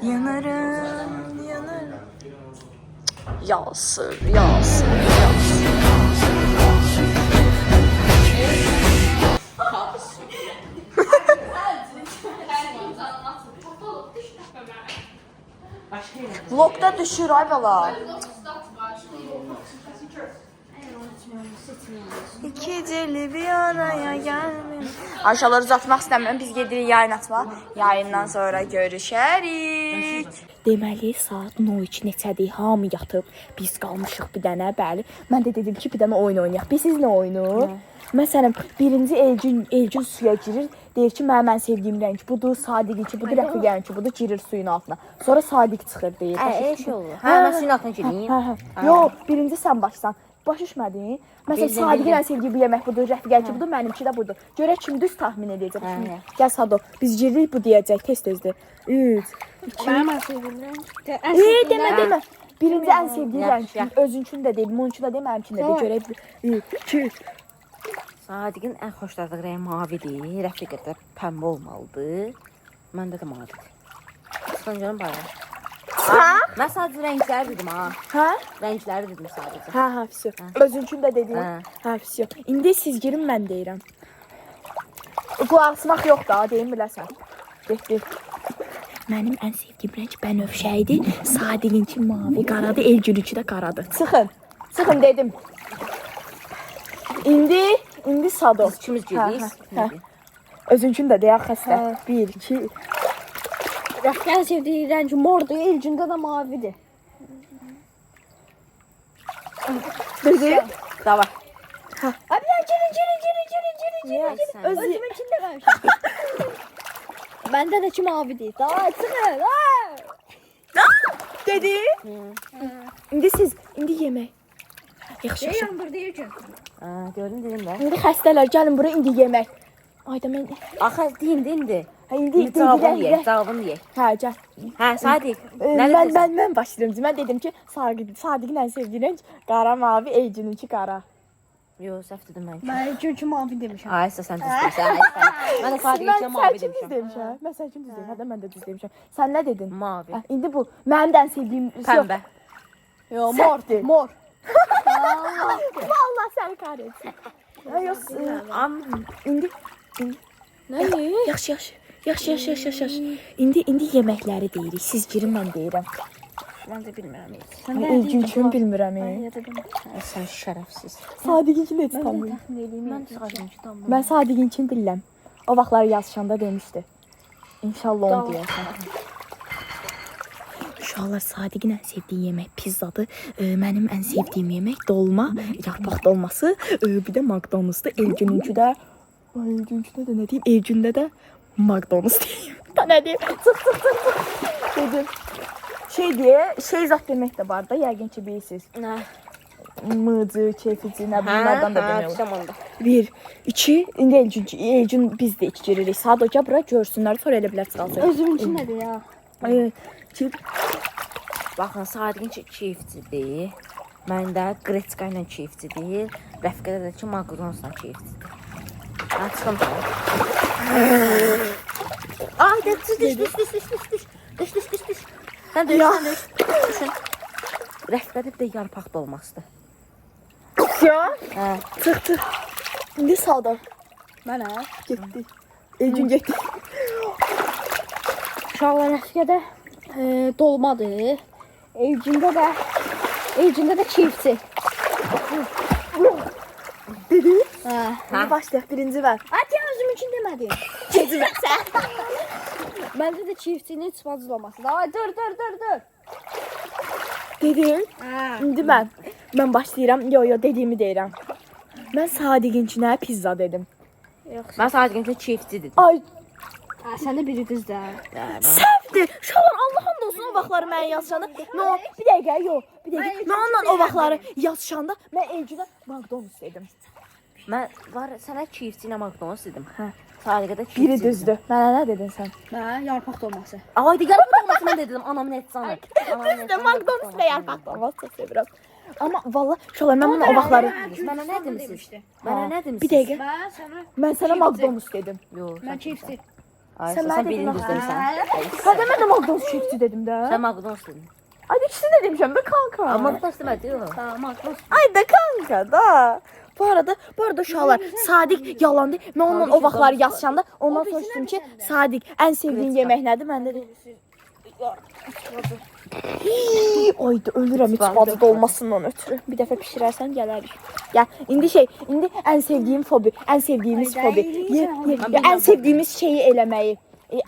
Yanarım, yanarım. Yasır, yasır, yasır. Vlogda düşür ay bala. İki deli bir araya gelmiş. Aşağıları uzatmaq istəmirəm. Biz gedirik yayın atma. Yayından sonra görüşərik. Deməli saat 12 neçədir? Hamı yatıb. Biz qalmışıq bir dənə, bəli. Mən də dedim ki, bir dənə oyun oynayaq. Bilirsiniz nə oyunu? Məsələn, birinci Elgün suya girir. Deyir ki, mən sevdiyim rəng budur, Sadiq ki, budur, rəfiqənin ki, budur, girir suyun altına. Sonra Sadiq çıxır deyir. Şey olur. Mən suyun altına gireyim. Yox, birinci sən başsan. Baş düşmədin? Məsələn, Sadiqin sevdiyi bu yemək budur, rəfiqənin ki, budur, mənimki də budur. Görək kim düz tahmin edəcək. Gəl Sado, biz giririk bu deyəcək, tez-tezdir. 3, 2, Mənim ən sevdiyim rəng. demə. Birinci ən sevdiyi rəng. Özünkünü də deyim, onunki də deyim, mənimkini də deyim. Görək. 3, 2, Sadiqin ən xoşladığı rəng mavidir. Rəfiqə də pəmbə olmalıdır. Məndə də mavidir. Sancanım bayram. Mən sadəcə rəngləri dedim ha. hə? Rəngləri dedim sadəcə. Hə, vəsyo. Özünkünü də dedim. Hə, vəsyo. İndi siz girin, mən deyirəm. Qulaq asmaq yox da, deyim biləsən. Getdik. Mənim ən sevdiyim rəng bənövşəyidir. Sadiqinki mavi, qaradır, Elgününki də qaradır. Çıxın. Çıxın dedim. İndi Sado. Biz ikimiz gedirik. Özünkünü də deyək xəstə. 1, 2. Rəfiqənin sevdiyi rəng mordur, Elcində də mavidir. Dedi. Davay. Abi girin. Özümünkini də vermişəm. Məndə də ki mavidir. Daha çıxın. Dedi. İndi siz, indi yemək. Yaxşı. Yandır deyir ki. Gördün dedim də. İndi xəstələr gəlin bura indi yemək. Ayda mən. Axı indi. İndi Cavabını yeyək. Hə, gəl. Hə, Sadiq. Nə dedin? Mən başlayıram. Mən dedim ki, Sadiqin ən sevdiyi rəng qara, mavi, Elcününki qara. Yox, səhv dedim mən. Mən çünki mavi demişəm. Ay, sən düz deyirsən. Mən də Sadiqə mavi demişəm. Mən sən kim düz demişəm? Hə, mən də düz demişəm. Sən nə dedin? Mavi. Hə, indi bu mənim də ən sevdiyim Pəmbə. Yox, mordur. Mor. Vallahi səni kahretsin. Yox, indi. Nə? Yaxşı. İndi yeməkləri deyirik. Siz girin, mən deyirəm. Mən də bilmirəm heç. Elgün kim bilmirəm. Sən şərəfsiz. Sadiqinkini heç tanımıram. Mən Sadiqinki tanımıram. Mən Sadiqinkini bilirəm. O vaxtlar yazışanda demişdi. İnşallah onu deyərsən. Uşaqlar, Sadiqin ən sevdiyi yemək pizzadır. Mənim ən sevdiyim yemək dolma, yarpaq dolması. Bir də McDonald's-da. Elgününki də nə deyim? Elgündə də McDonald's deyim. Nə deyim? Çıx. Dedim. Şey zat demək də var da, yəqin ki bilirsiniz. Nə? mıcı, kefici, nə bunlardan da demək olur. tamam da. 1, 2, indi Elcin biz də iki giririk. Saat oca bura görsünlər, sonra elə bilər çıxalsın. Özüm üçün nədir ya? Baxın, Sadiqin keyifçidir. Məndə Qreçka ilə keyifçidir. Rəfiqədə də ki, Maqdonusla keyifçidir. Çıxım. Ay, düş. Sən düş. Düşün. Rəfiqədə bir də yarpaq dolmasıdır. Ya, Hə. çıx. İndi sağda. Mənə getdi. Elcin getdi. Uşaqlar rəfiqədə dolmadır. Elcində də keyifçi. Dedi? Hə. İndi başlayaq, birinci ver. Sən özüm üçün demədin. İkinci ver sən. Məndə də keyifçinin çıxmaz olması. Ay dur. Dedim. İndi mən başlayıram. Yo, dediyimi deyirəm. Mən Sadiqinçinə pizza dedim. Mən Sadiqin keyifçidir. Ay, Sən də biri düzdür. səhvdir. Şalan Allah'ım da olsun o vaxtları mən yazışanda. Bir dəqiqə. Mən ondan o vaxtları yazışanda mən Elcinə McDonald's dedim. Mən var sənə keyifçi ilə Maqdonus dedim. Hə. Sadiqə də keyifçi. Biri düzdür. Mənə nə dedin sən? Hə, yarpaq dolması. Ay, digər olmasın mən dedim. Anamın et sana. Düzdür, McDonald's və yarpaq dolması çox sevirəm. Amma valla şalan mən bunu o vaxtları... Mənə nə demişsiniz? Mənə nə demişsiniz? Bir dəqiqə. Mən Mən sənə McDonald's dedim. Yox, Mən keyifçi. Ay, Sən sən mənə birini dedin, düz demirsən. Hə, mən də McDonald's şefçi dedim də. Sən Maqdonus dedin. Ay, ikisini də demişəm də kanka. Amma Maqdonus demədi yox. Ay da kanka da. Bu arada uşaqlar, Sadiq yalandı. Mən onunla o vaxtları yazışanda ondan soruşdum ki, Sadiq ən sevdiyin yemək nədir? Mən də Oydu, ölürəm iç badı dolmasından ötürü. Bir dəfə pişirərsən gələrik. Gəl, indi ən sevdiyim fobi, ən sevdiyimiz fobi. Ən sevdiyimiz şeyi eləməyi.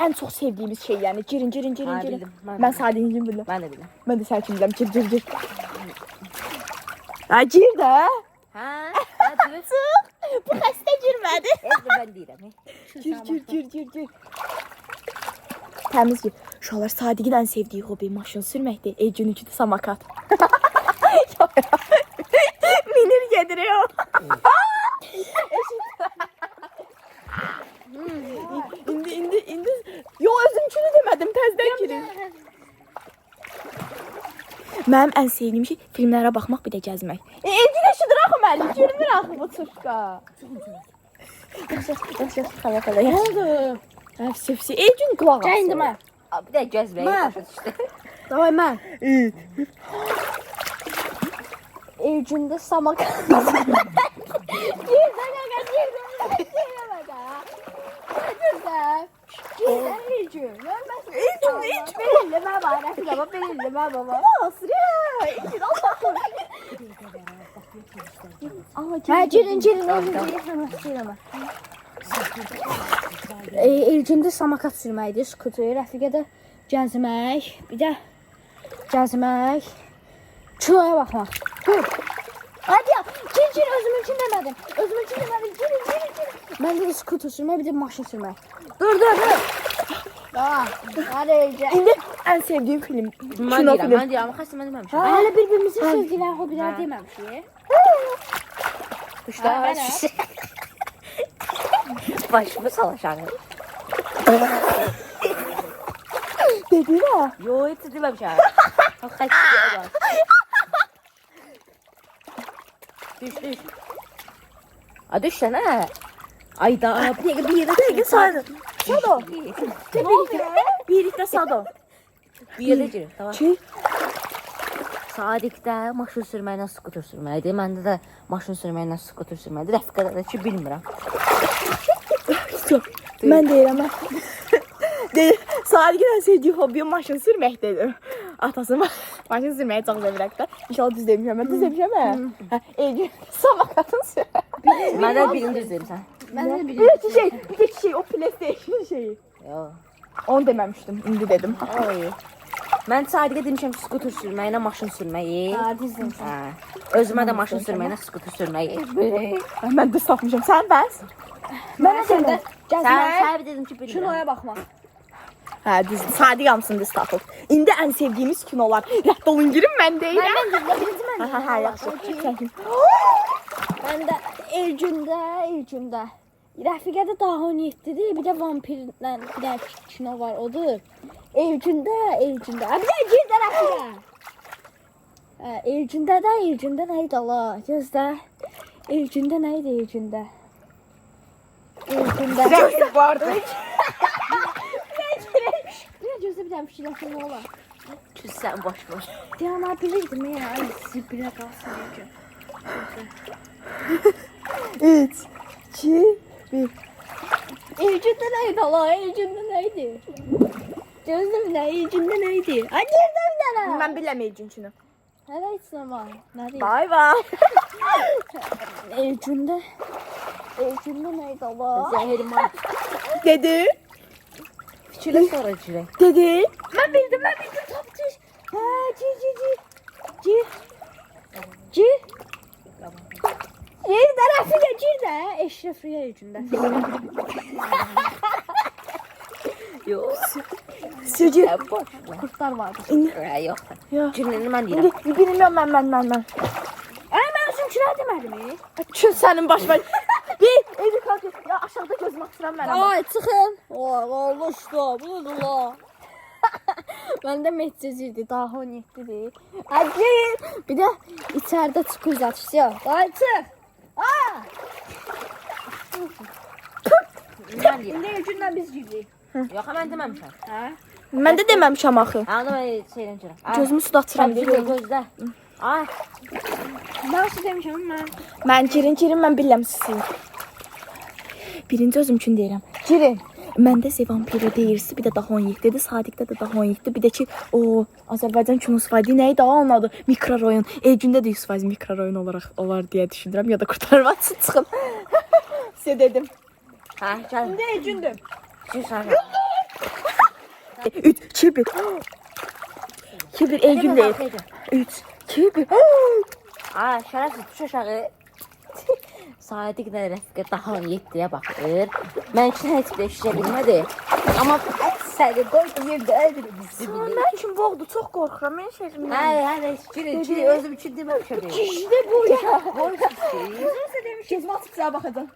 Ən çox sevdiyimiz şey yəni. Girin. bildim, Mən Sadiqin bildim. Mən də bilirəm. Mən də sən kim biləm. Gir. Ha, gir də. Hə, hadi. Bu xəstə girmədi. Mən deyirəm. Gir. Təmiz gir. Uşaqlar, Sadiqin ən sevdiyi hobi maşın sürməkdir. Elcününki də samakat. Minir gediriyor. İndi. Yo, özümkünü demədim, təzdən girin. Mənim ən sevdiyim şey filmlərə baxmaq, bir də gəzmək. Elcin eşidir axı məni, görmür axı bu çuşqa. Yaxşı, xala. Nə oldu? Həfsi, Elcin qulaq asın. İndi mən. Bir də gəzməyi başa düşdü. Davay mən. Elcində samak. Elcində samakat sürməkdir, skuter, rəfiqədə gəzmək, bir də gəzmək, kiloya baxmaq. Dur. Hadi ya, gir, özüm üçün demədim. Girin. Mən də skuter sürmək, bir də maşın sürmək. Dur. Hadi Elcə. İndi ən sevdiyim film. Mən deyirəm, amma xəstə mən deməmişəm. Hələ bir-birimizin sevdikləri hobilər deməmişik. Quşlar. Başımı sal aşağı. Dedin ha? Yo, heç deməmişəm. Xəstə. Düş. A, düşsənə. Ayda, bir yerdə Sado. Birlikdə Sado. Bir yerdə girir, tamam. Ki, Sadiqdə maşın sürməklə skuter sürməkdir. Məndə də maşın sürməklə skuter sürməkdir. Rəfiqədə də ki, bilmirəm. mən deyirəm. Sadiqin ən sevdiyi hobi maşın sürmək dedim. Atası maşın sürməyi çox sevirək də. İnşallah düz demişəm. Mən düz demişəm hə? Elcin samakatın sürə. Mən də birini düz demişəm. Bir de şey, o PlayStation şeyi. Yo. Onu deməmişdim, indi dedim. Mən Sadiqə demişəm skuter sürməyinə maşın sürməyi. Düz demişəm. Özümə də maşın sürməyinə skuter sürməyi. Mən də sapmışam. Sən bəs? Mən Sən də Sən dedim ki, bilmirəm. kiloya baxmaq. Hə, düzdür. Sadiq hamısını düz tapıb. İndi ən sevdiyimiz kinolar. Rədd olun girin, mən deyirəm. Birinci mən Ha, yaxşı. Mən də Elcündə. Rəfiqədə daha 17-dir. Bir də vampirlə bir də kino var, odur. Elcündə. Bir də gir də Rəfiqə. Elcündə nə idi Allah? Gözlə. Elcündə nə idi Elcündə? Rəfiq vardı. Gözlə bir dənə bir şey yapın, nə olar? Küsən boş. Diana bilirdim ya. Ay, zibilə qalsın Elcün. 3, 2, 1. Elcündə nə idi Allah? Elcündə nə idi? Gözlə bir dənə Elcündə nə idi? Ay, girdə bir dənə. Mən biləm Elcünkünü. Hələ heç nə var. Nə deyim? Bay bay. Elcündə nə idi Allah? Zəhərim var. Dedi. Fikirlə sonra girək. Dedi. Mən bildim, tapdıq. Hə, gir. Gir də Rəfiqə, gir də. Eşrəfiyə Elcündə. Yox. Sürgü. Kurtlar vardı. Yox. Cümləni mən deyirəm. Bilmiyorum mən. Ay, mən özümkülər demədim. Çün sənin başıma. Bir, evi kalkın. Ya aşağıda gözüm açıram mən. Ay, çıxın. Olmuşdu, budur la. Məndə metcezirdi, daha 17-dir. Hadi, bir də içəridə çıxız açıyor. Ay, çıx. Mən deyirəm. İndi Elcündən biz giririk. Yox, mən deməmişəm. Mən də deməmişəm axı. Onu mən şeydən girəm. Gözümü suda açıram deyirəm. Gözlə. Ay. Mən siz demişəm, mən. Mən girin, mən bilirəm sizi. Birinci özüm üçün deyirəm. Girin. Məndə vampiri deyirsi, bir də daha 17-dir, Sadiqdə də daha 17-dir. Bir də ki, o Azərbaycan kinosu var idi, nə idi onun adı? Mikrorayon. Elcündə də 100% mikrorayon olaraq olar deyə düşünürəm ya da qurtarması çıxım. Sizə dedim. Hə, gəl. İndi Elcündür. Gir sən. 3, 2, 1. 2, 1 Elcün deyir. 3, 2, 1. Ay, şərəfsiz düş aşağı. Sadiq də Rəfiqə daha 17-yə baxır. Mən üçün heç bir işə bilmədi. Amma əksəri qoydu yerdə öldürür bizi. Mən üçün boğdu, çox qorxuram. Mən şeyim. Hə, girin, özüm üçün deməmişəm. İşte bu ya. Nəsə demiş, Gözümü açıb sizə baxacam.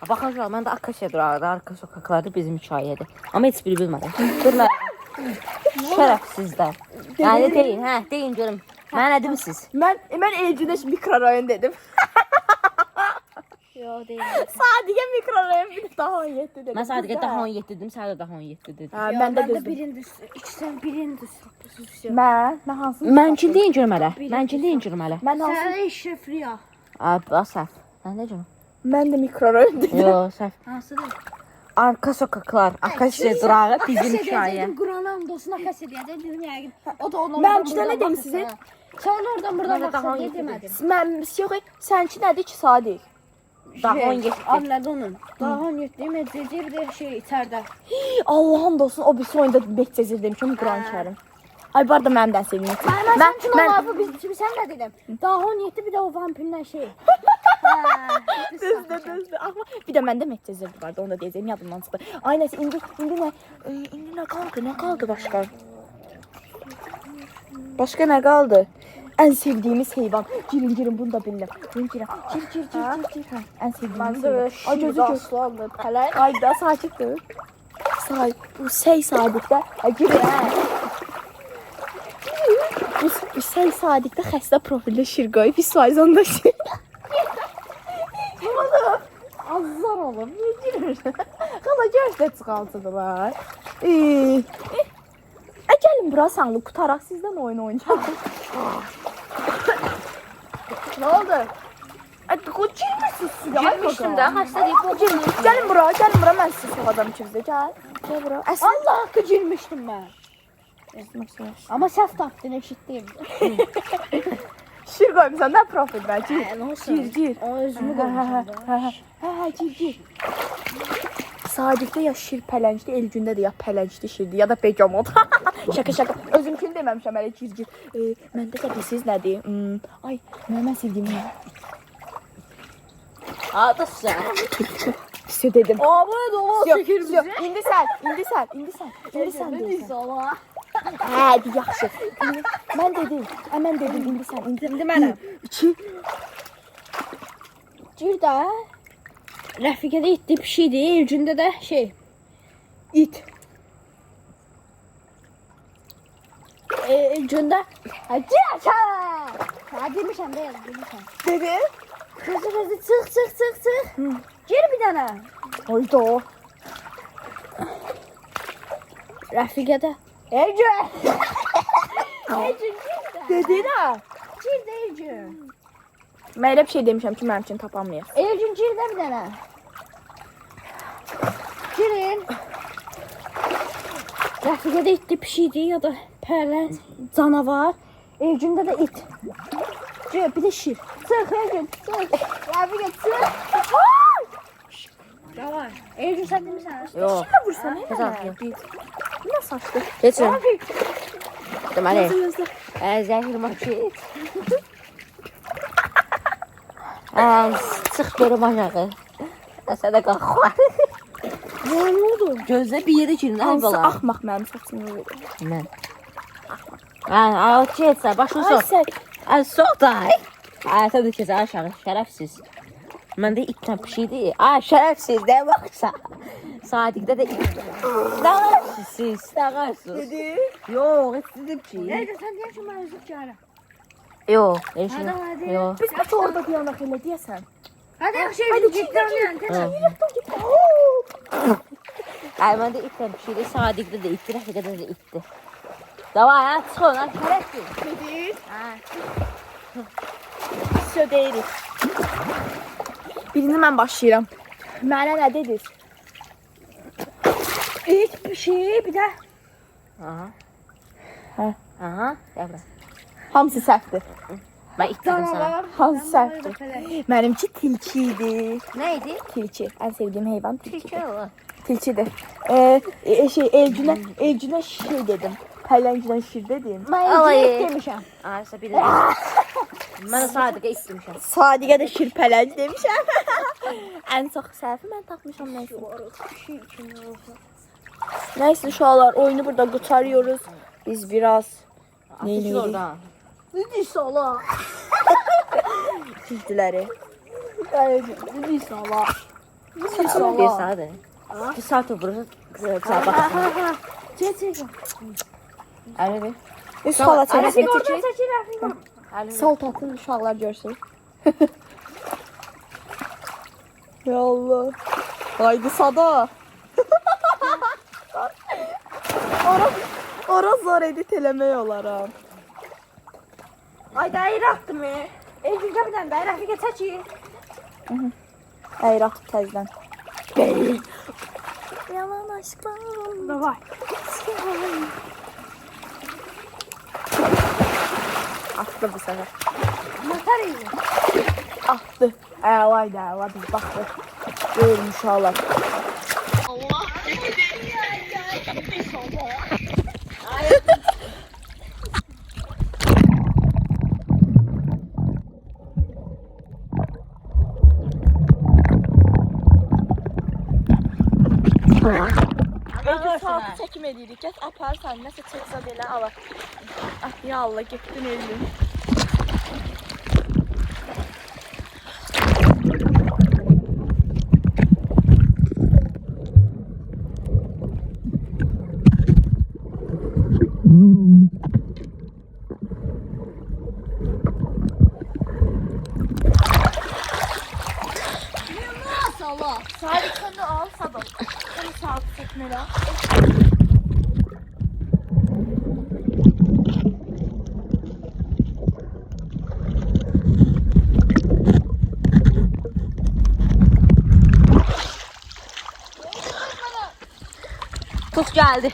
Baxın şu an, mən də Akasya durağıda, arka sokaklarda bizim hekayədir. Amma heç biri bilmədim. Dur mən. Şərəfsizlər. Yəni deyin görüm. Mən nə demişsiniz? Mən Elcünə mikrorayon dedim. yox, deyil. Sadiqə mikrorayon bir də daha 17 dedim. Mən Sadiqə daha 17 dedim, sən də daha 17 dedin. Hə, mən də gözüm. birində, ikisindən birində sapısız. Mən hansı? Mənkin deyin görüm hələ. Mənkin deyin görüm hələ. Mən hansı? Sən Eşrəfiyə. Səhv. Sən nə görüm? Mən də mikrorayon dedim. Yox, səhv. Hansıdır? Arka sokaklar, Akasya durağı bizim hekayə. Dedim, Quranın dostuna Akasya deyəcəm, dedim yəqin. O da onu Mən bir dənə deyim sizə. Sən oradan buradan Mən də daha baxsan, 17 demədim. Mən yox, sənki nədir ki, Sadiq? Daha 17. Anladı onun. Daha 17 metrecə bir də şey içərdə. Allah'ım olsun, o bir oyunda Bekcezir demişim, Quran-Kərim. Ay, bu arada məndən sevim. Biz sən nə dedim? Daha 17 bir də o vampirlə şey. Düzdür. Amma bir də məndə Bekcezir vardı, onu da deyəcəyim, yadımdan çıxdı. Ay, nəsə, indi nə qaldı başqa? Başqa nə qaldı? Ən sevdiyimiz heyvan. Girin, bunu da bilirəm. Gir. Ən sevdiyimiz heyvan. Ay, gözü aslandı. Pələk. Ay da sakit dur. Bu Sadiqdə. Ay, girin. Bu Sadiqdə xəstə profildə şir qoyub, biz onda şir. Azlar olur, niyə girir? Xala gözlə çıxaltıdılar. Gəlin bura sanlı qutaraq sizdən oyun oynayacaq. Nə oldu? Girmirsiniz suya. Girmişdim də, xəstə deyib o girmiş. Gəlin bura, mən sizi soğadam ikimizdə. Gəl bura. Allah haqqı girmişdim mən. Amma səhv tapdın, eşitdim. Şir qoymuşsan da profildə. Gir. O özümü qoymuşam. Gir. Sadiqdə ya şir pələncdir, Elcündə də ya pələncdir şirdir, ya da begamot. Şaka. Özümkünü deməmişəm, hələ gir. Məndə də bilsiniz nədir? Ay, mən sevdiyim nə? Adı sən. Sizə dedim. Abi, dolar çəkir bizi. İndi sən deyirsən. Allah. Hadi yaxşı. Mən dedim. Mən dedim indi sən indi. İndi mənəm. 2 Gir də. Rəfiqədə itdi pişikdi, Elcündə də şey it. Elcündə hadi aşağı. Hadi demişəm də demişəm. Dedi. Kızı çıx. Gir bir dənə. Oydu. Rəfiqədə. Elcün. Elcün Dedi də. gir də Elcün. Mən elə bir şey demişəm ki, mənim üçün tapanmayız. Elcün gir də bir dənə. Girin. Rəfiqədə itdi pişikdi ya da pərlən canavar. Elcündə də it. Gir bir də şir. Çıx Elcün çıx. Rəfiqə çıx. Davay. Elcün sən demisən. Yox. Kimə vursan? Təzə. Bu nə saçdı? Keçin. Deməli. Gözlə. Zəhir maşın. Çıx görüm aşağı. Sənə qalx. Nə oldu? Gözlə bir yerə girin, ay Hansı bala. axmaq mənim saçımı vurdu? Mən. Ay, keçsə, başını Ay sox. sən. Ay, sox da. Ay, sən də keçə aşağı, şərəfsiz. Məndə itdən pişiydi. Ay, şərəfsiz, nə baxsa. Sadiqdə də it. Dağarsız, dağarsız. Dedi. Yox, et dedim ki. Elcün sən deyən ki mən üzüb gəlirəm. Yox, elə Hadi. yox. Biz at orada bir yana elə deyəsən. Hadi yaxşı Elcün cidden. Ay, məndə itdən pişiydi, Sadiqdə də itdi, Rəfiqədə də itdi. Davay, ha, çıx ona, şərəfsiz. Dedi. Södeyirik. Birini mən başlayıram. Mənə nə dediniz? İt pişik bir də. Aha. Hə. Aha, gəl. Hamısı səhvdir. Mən itdim sana. Hamısı səhvdir. Mənimki tilki idi. Nə idi? Tilki. En sevdiğim hayvan tilki. Tilki ola. Tilkidir. Evcüne şey dedim. Pərləncüdən şir dedim. Mən Alay. Elcün demişəm. Aysa bir də. Mən Sadiqə istemişəm. Sadiqə də şir pələnc demişəm. En çox səhvi mən tapmışam neyse. Neyse uşaqlar oyunu burada qurtarıyoruz. Biz biraz Neyini orada? İnşallah. çizdiləri. İnşallah. Bir saat. Bir saat vurursa saat baxsın. Çek. Əli bir. Üst hala çəksin. Rəfiq orada çəkir Rəfiq. Salt atın uşaqlar görsün. Ya Allah. Haydi sada. Ora zor edit eləmək olaram. Ay dayı attım. Elcün bir dənə dayı Rəfiqə çəkir. Əyr atıb təzdən. Yalan aşklar. Davay. Atdı bu səfər. Matar idi. Atdı. Əlaydı, əla biz baxdıq. Görün uşaqlar. Elcə saatı çəkim edirik. Gəl aparsan, nəsə çəksə belə alaq. Ah, ya Allah, getdin Elcün. Sadiq sen de al sabah. Sen saat çekmeli al. Tut geldi.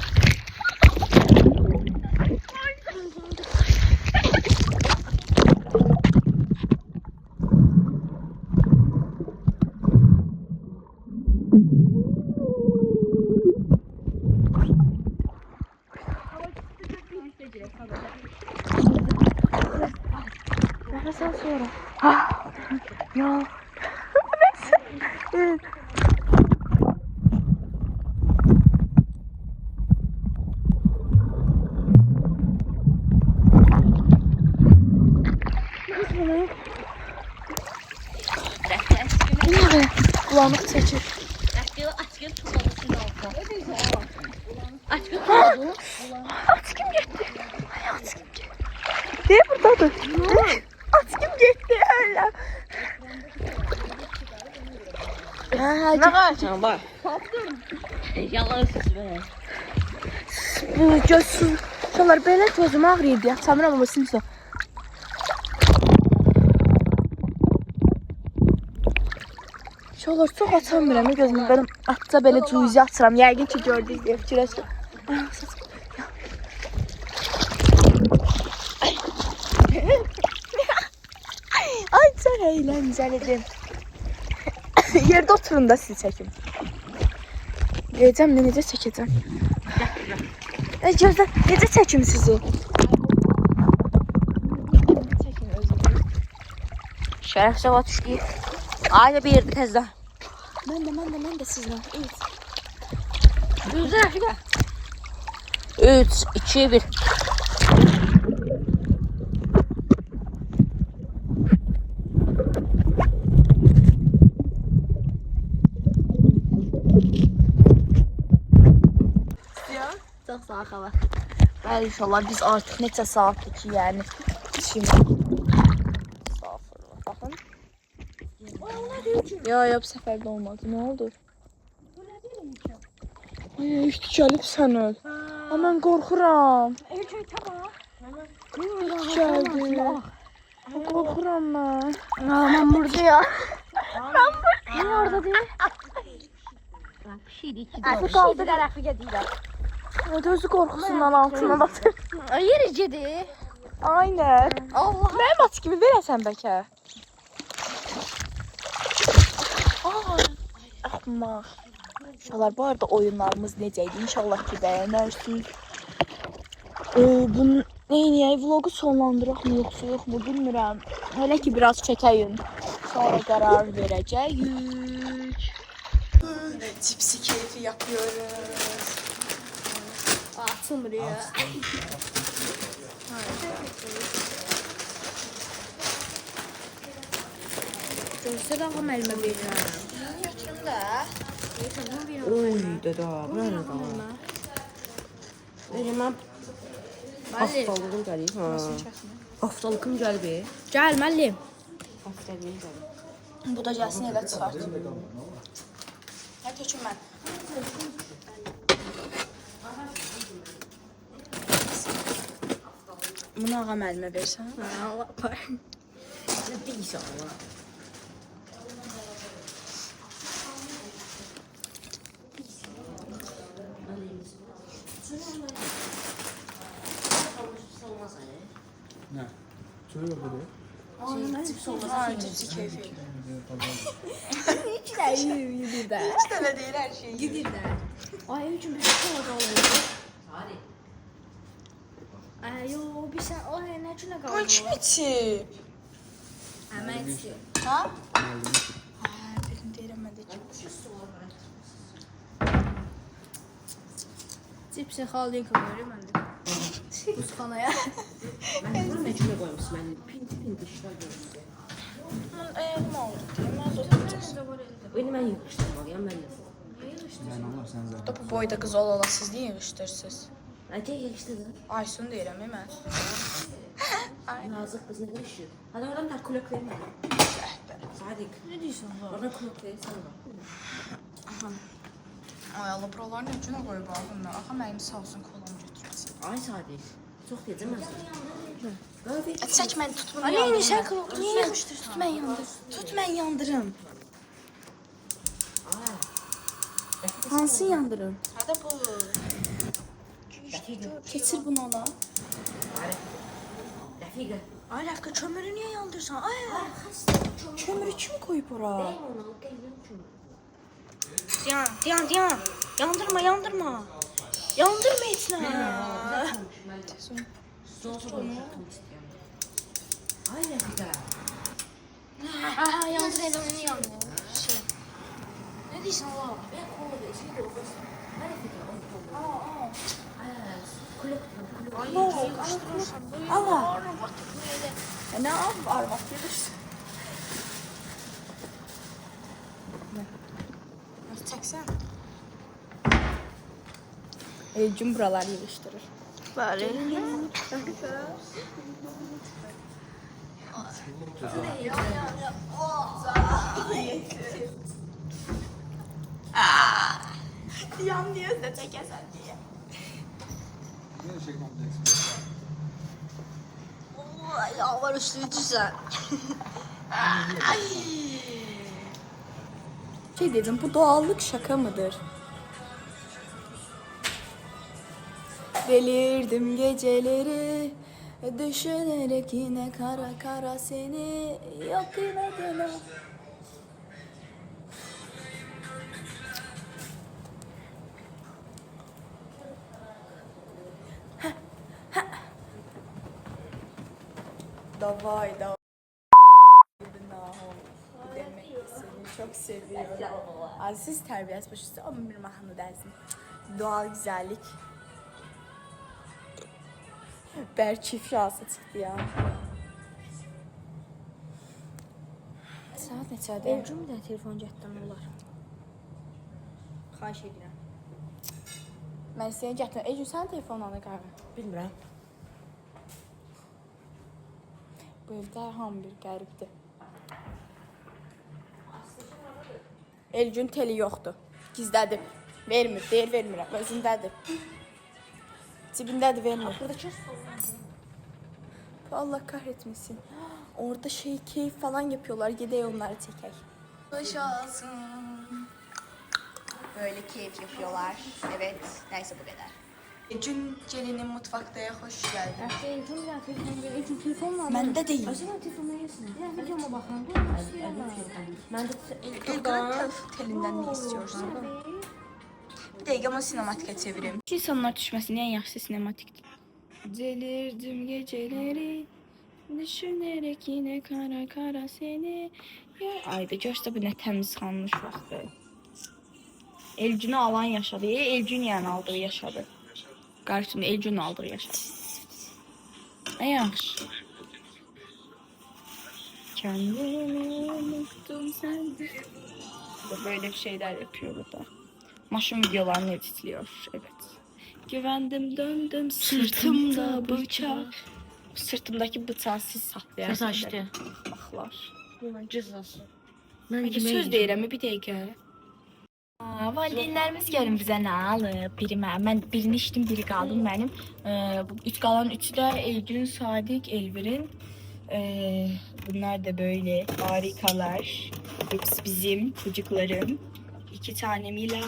bulanıq çəkir. Açgın tutulmasın altına. Açgın Açqım getdi. Ay, açqım getdi. Deyir, buradadır. Açqım getdi, öyle. Ne kaçın bak. Yalan söz be. Bu gözsüz. Şunlar belə gözüm ağrıyıb ya. Samira baba sinirsə. Şunlar çox açamıram gözümü. Benim atsa belə cüzi açıram. Yəqin ki gördünüz deyə fikirləşdim. Ay, çox əyləncəlidir. Yerdə oturun da siz çəkim. Deyəcəm nə necə çəkəcəm. Gözlə, necə çəkim sizi? Çəkin özünü. Şərəf cavab düşdü. Ayda bir yerdə təzdən. Mən də sizlə. Düzdür Rəfiqə. 3, 2, 1. Çox sağ xəbər. Bəli, inşallah biz artıq neçə saatdır ki, yəni şimdi. Safırlar, baxın. Ya, bu səfər də olmadı. Nə oldu? Ay, üstü gəlib sən öl. Ama mən qorxuram. Üstü gəldi. Qorxuram mən. Mən buradayım. Niye orada değil? Bu qaldı Rəfiqə deyirəm. Özü qorxusundan altına batır. Yericədir. Aynen. Allah. Mənim at kimi verəsən bəlkə. Axmaq. İnşallah bu arada oyunlarımız necəydi? İnşallah ki bəyənərsiniz. Bunu neyniyək? Vlogu sonlandıraq mı yoxsa yox mu bilmirəm. Hələ ki biraz çəkəyim. Sonra qərar verəcəyik. Cipsi keyfi yapıyoruz. Açın buraya. Göster ağam elime verirəm. Götürüm də. Oy dada, böyle da. Benim haftalığım gəlib. Haftalığım gəlib. Gəl müəllim. Haftalığım gəlib. Bu da gəlsin elə çıxart. Nə töküm mən? Bunu ağam əlimə versən. Allah var. Ne değilse Allah. Ne? Söyle böyle. Cipsi keyfi. İki də yedir də. Hiç de değil her şey. Yedir də. Ay üçün bir şey qalır. Hadi. Ay yo bir sən o nə üçün qalır? Bu kim içib? Əmən içir. Ha? Birini deyirəm mən də içib. Cipsi xalıyı koyuyorum mən də. Buzxanaya. Ben bunu ne cümle koymuşum? Ben pinti işler görmüşüm. Ayağım oldu deyim. Mən də oturacağım. Benim ben yığıştırmalıyım ben de. Ben Allah sen zaten. Bu boyda qız ola siz niyə yığışdırsınız? Hadi yığıştırdın. Aysun deyirəm mən. Yazık kız ne görüşüyor? Hadi oradan da kulak verme. Sadık. Ne diyorsun lan? Oradan kulak versene bak. Ay Allah buralar nə üçün qoyub bunlar? Axı mənim sağ olsun kolam götürməsin. Ay Sadık. Çok diyeceğim ben. Çək mən tut bunu. Anne sen niye yığıştırdın? Tut mən yandır. Tut mən yandırım. Hansı yandırır? Hadi bu. Keçir bunu ona. Rafika. Ay Rəfiqə kömürü niyə yandırsan? Ay. Kömürü kim koyub ora? Dayan. Yandırma. Yandırma etsinə. Ay Rafika. Aha yandır elim onu yandır. Ne diyorsun Allah? Ben kola da içeri de olmasın. Ay Rafika. Kulak. Allah. Ne yap? Arvat gelirsin. çəksən. Elcim buraları yığışdırır. Bari. Yan diyor da çəkəsən diye. Yine şey kompleks. Ya var üstücüsən. Şey dedim, bu doğallık şaka mıdır? Delirdim geceleri, düşünerek yine kara kara seni, yok yine dönem. Davay davay. Demek seni çok seviyorum. Aziz terbiyesi başısı ama bir mahnı dersin. Doğal güzellik. Çift şansı çıktı ya. Saat neçədir? Elcüm də telefon cətdən olar. Xahiş edirəm. Mən seni gətirəm. Ecü, sən telefonla qarı. Bilmirəm. Bu evdə hamı bir qəribdir. Elcün teli yoxdur. Gizlədir. Vermir, deyir vermirəm. Özündədir. Cibindədir, vermir. Buradakı Allah kahretmesin. Orada keyif falan yapıyorlar. Gidelim onları çekek. Yaşasın. Böyle keyif yapıyorlar. Evet, neyse bu kadar. Ecün Celin'in mutfaktaya hoş geldin. Elcüm də telefon verir. Elcüm telefonla. Bende değil. Özünə telefonu yesin. Bir videoma baxın. Mən də Ekran telinden ne istiyorsun? Bir dakika ama sinematik'e çevireyim. İnsanlar düşmesin en yaxşı sinematiktir. Delirdim geceleri, düşünerek yine kara kara seni. Ayda görsə bu ne təmiz qalmış vaxtı. Elcünü alan yaşadı. Elcün yani aldığı yaşadı. Qarşımda Elcünün aldığı yaşadı. Ne yaxşı. Kendimi unuttum sende. Böyle bir şeyler yapıyor burada. Maşın videolarını editliyor. Evet. Güvendim döndüm sırtımda bıçak. Sırtımdaki bıçağı siz saklayarsınız. Ses açtı. Baklar. Cızası. Peki söz deyirəm bir dəqiqə. Valideynlərimiz gəlin bizə nə alıb? Mən birini içdim, biri qaldım mənim. Üç qalan üçü də Elgün, Sadiq, Elvir'in. Bunlar da böyle harikalar. Hepsi bizim çocuklarım. 2 tane Mila, 1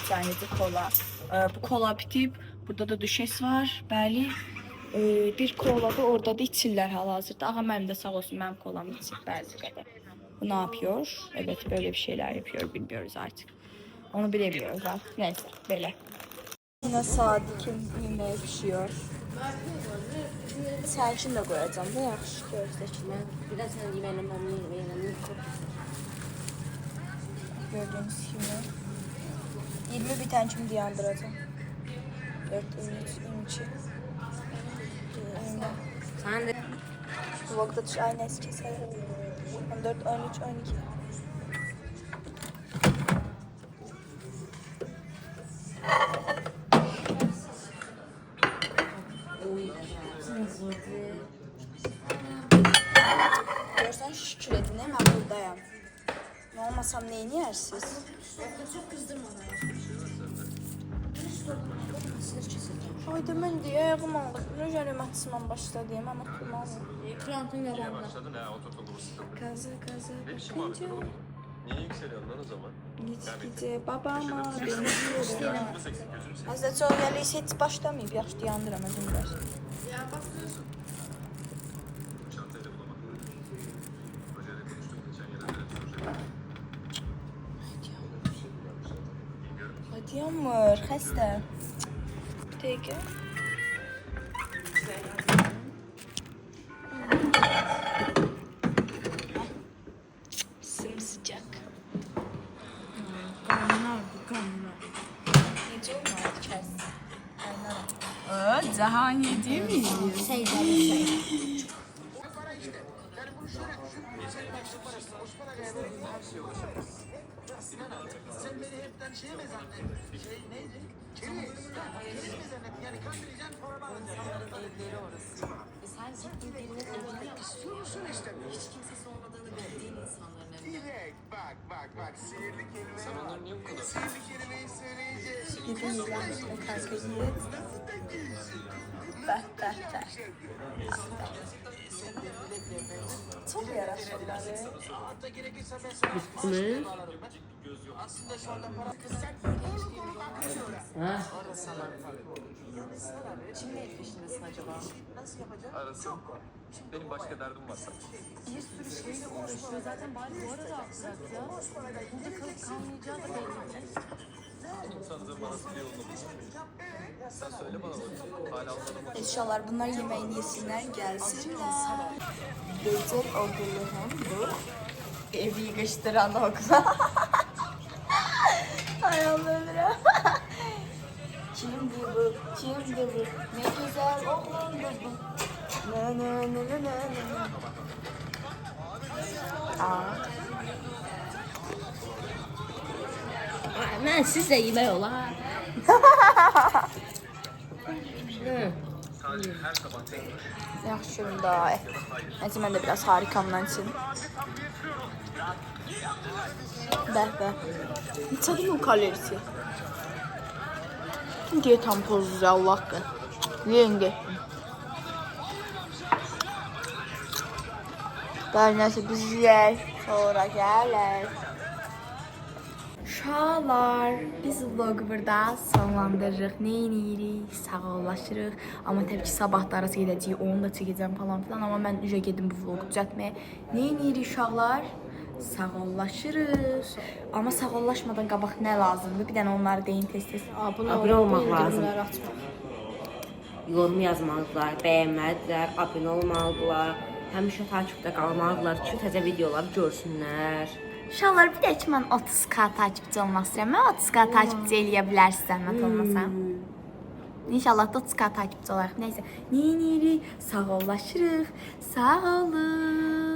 tane de kola. Bu kola bitip burada da düşes var. Bəli. Bir kola da orada da içirlər hal-hazırda. Ağa mənim də sağ olsun, mənim kolamı içir bəzi qədər. Bu ne yapıyor? Evet, böyle bir şeyler yapıyor, bilmiyoruz artık. Onu bilemiyoruz artık. Neyse, böyle. Yine Sadık'ın yemeği pişiyor. Sərkin də qoyacağım da yaxşı gözdəkinə. Bir də sən yeməklə məmnun verirəm. Gördüğünüz kimi. 20 bir tane kimi dayandıracağım. 4, 13, 22. Sən də Bu vaxtda ay neyse keselim. 14, 13, 12. Görsən şükür edin, mən buradayım. Ne olmasam neyini yersiz? Çok kızdırma bana. Ayda mən deyə ayağım aldı. Röjəli məhdisindən başladıyım, amma tutmalıyım. Krantın yalanlar. Kazı bakınca Niye yükseliyorsun lan o zaman? gitgide babama benziyorum. Aslında çox gəliysə heç başlamayıb, yaxşı dayandıram özümlər. Hadi yağmur, xəstə. Bir dəqiqə. Sımsıcak. Qanlar bu, qanlar. Necə olmalı kəs? Daha yedi mi? Seyirlər. Çok yaraşırlar. Bitti Ha? Kimle ilişkindesin acaba? Arasın. Benim başka derdim var. Bir sürü şeyle uğraşıyor. Zaten bari bu arada bırak ya. Burada kalıp kalmayacağı da belli. Onun tanıdığım arası bir yolunu bulsun. Sen söyle bana bakayım. Hala anlamadım. İnşallah bunlar yemeğini yesinler, gelsinler. Gece okulun bu. Evi yıkıştıran okula. Ay Allah'ım ya. Kimdi bu? Kimdi bu? Ne güzel oğlandı bu. Ne ne ne ne ne ne. Aa. Ben sizle yemek olar. Yaxşı da. Neyse ben de biraz harikamdan için. Bəh. Neçədir bu kalorisi? Kim tam tozsuz ya Allah haqqı. Yenge. Bəli, nəsə biz yeyək, sonra gələr. Uşaqlar, biz vlogu burada sonlandırırıq. Ne edirik? Sağollaşırıq. Amma təbii ki sabah da arası gedəcəyik, onu da çəkəcəm falan filan. Amma mən üzə gedim bu vlogu düzəltməyə. Ne edirik uşaqlar? Sağollaşırıq. Amma sağollaşmadan qabaq nə lazımdır? Bir dənə onları deyin tez-tez. Abone olmaq lazım. Yorum yazmalıdırlar, bəyənməlidirlər, abunə olmalıdırlar. Həmişə takipdə qalmalıdırlar ki, təzə videoları görsünlər. Uşaqlar, bir də ki mən 30k takipçi olmaq istəyirəm. Mən 30k takipçi eləyə bilərsiniz zəhmət olmasa. İnşallah da 30k takipçi olarıq. Nəysə, ne edirik? Sağollaşırıq. Sağ olun.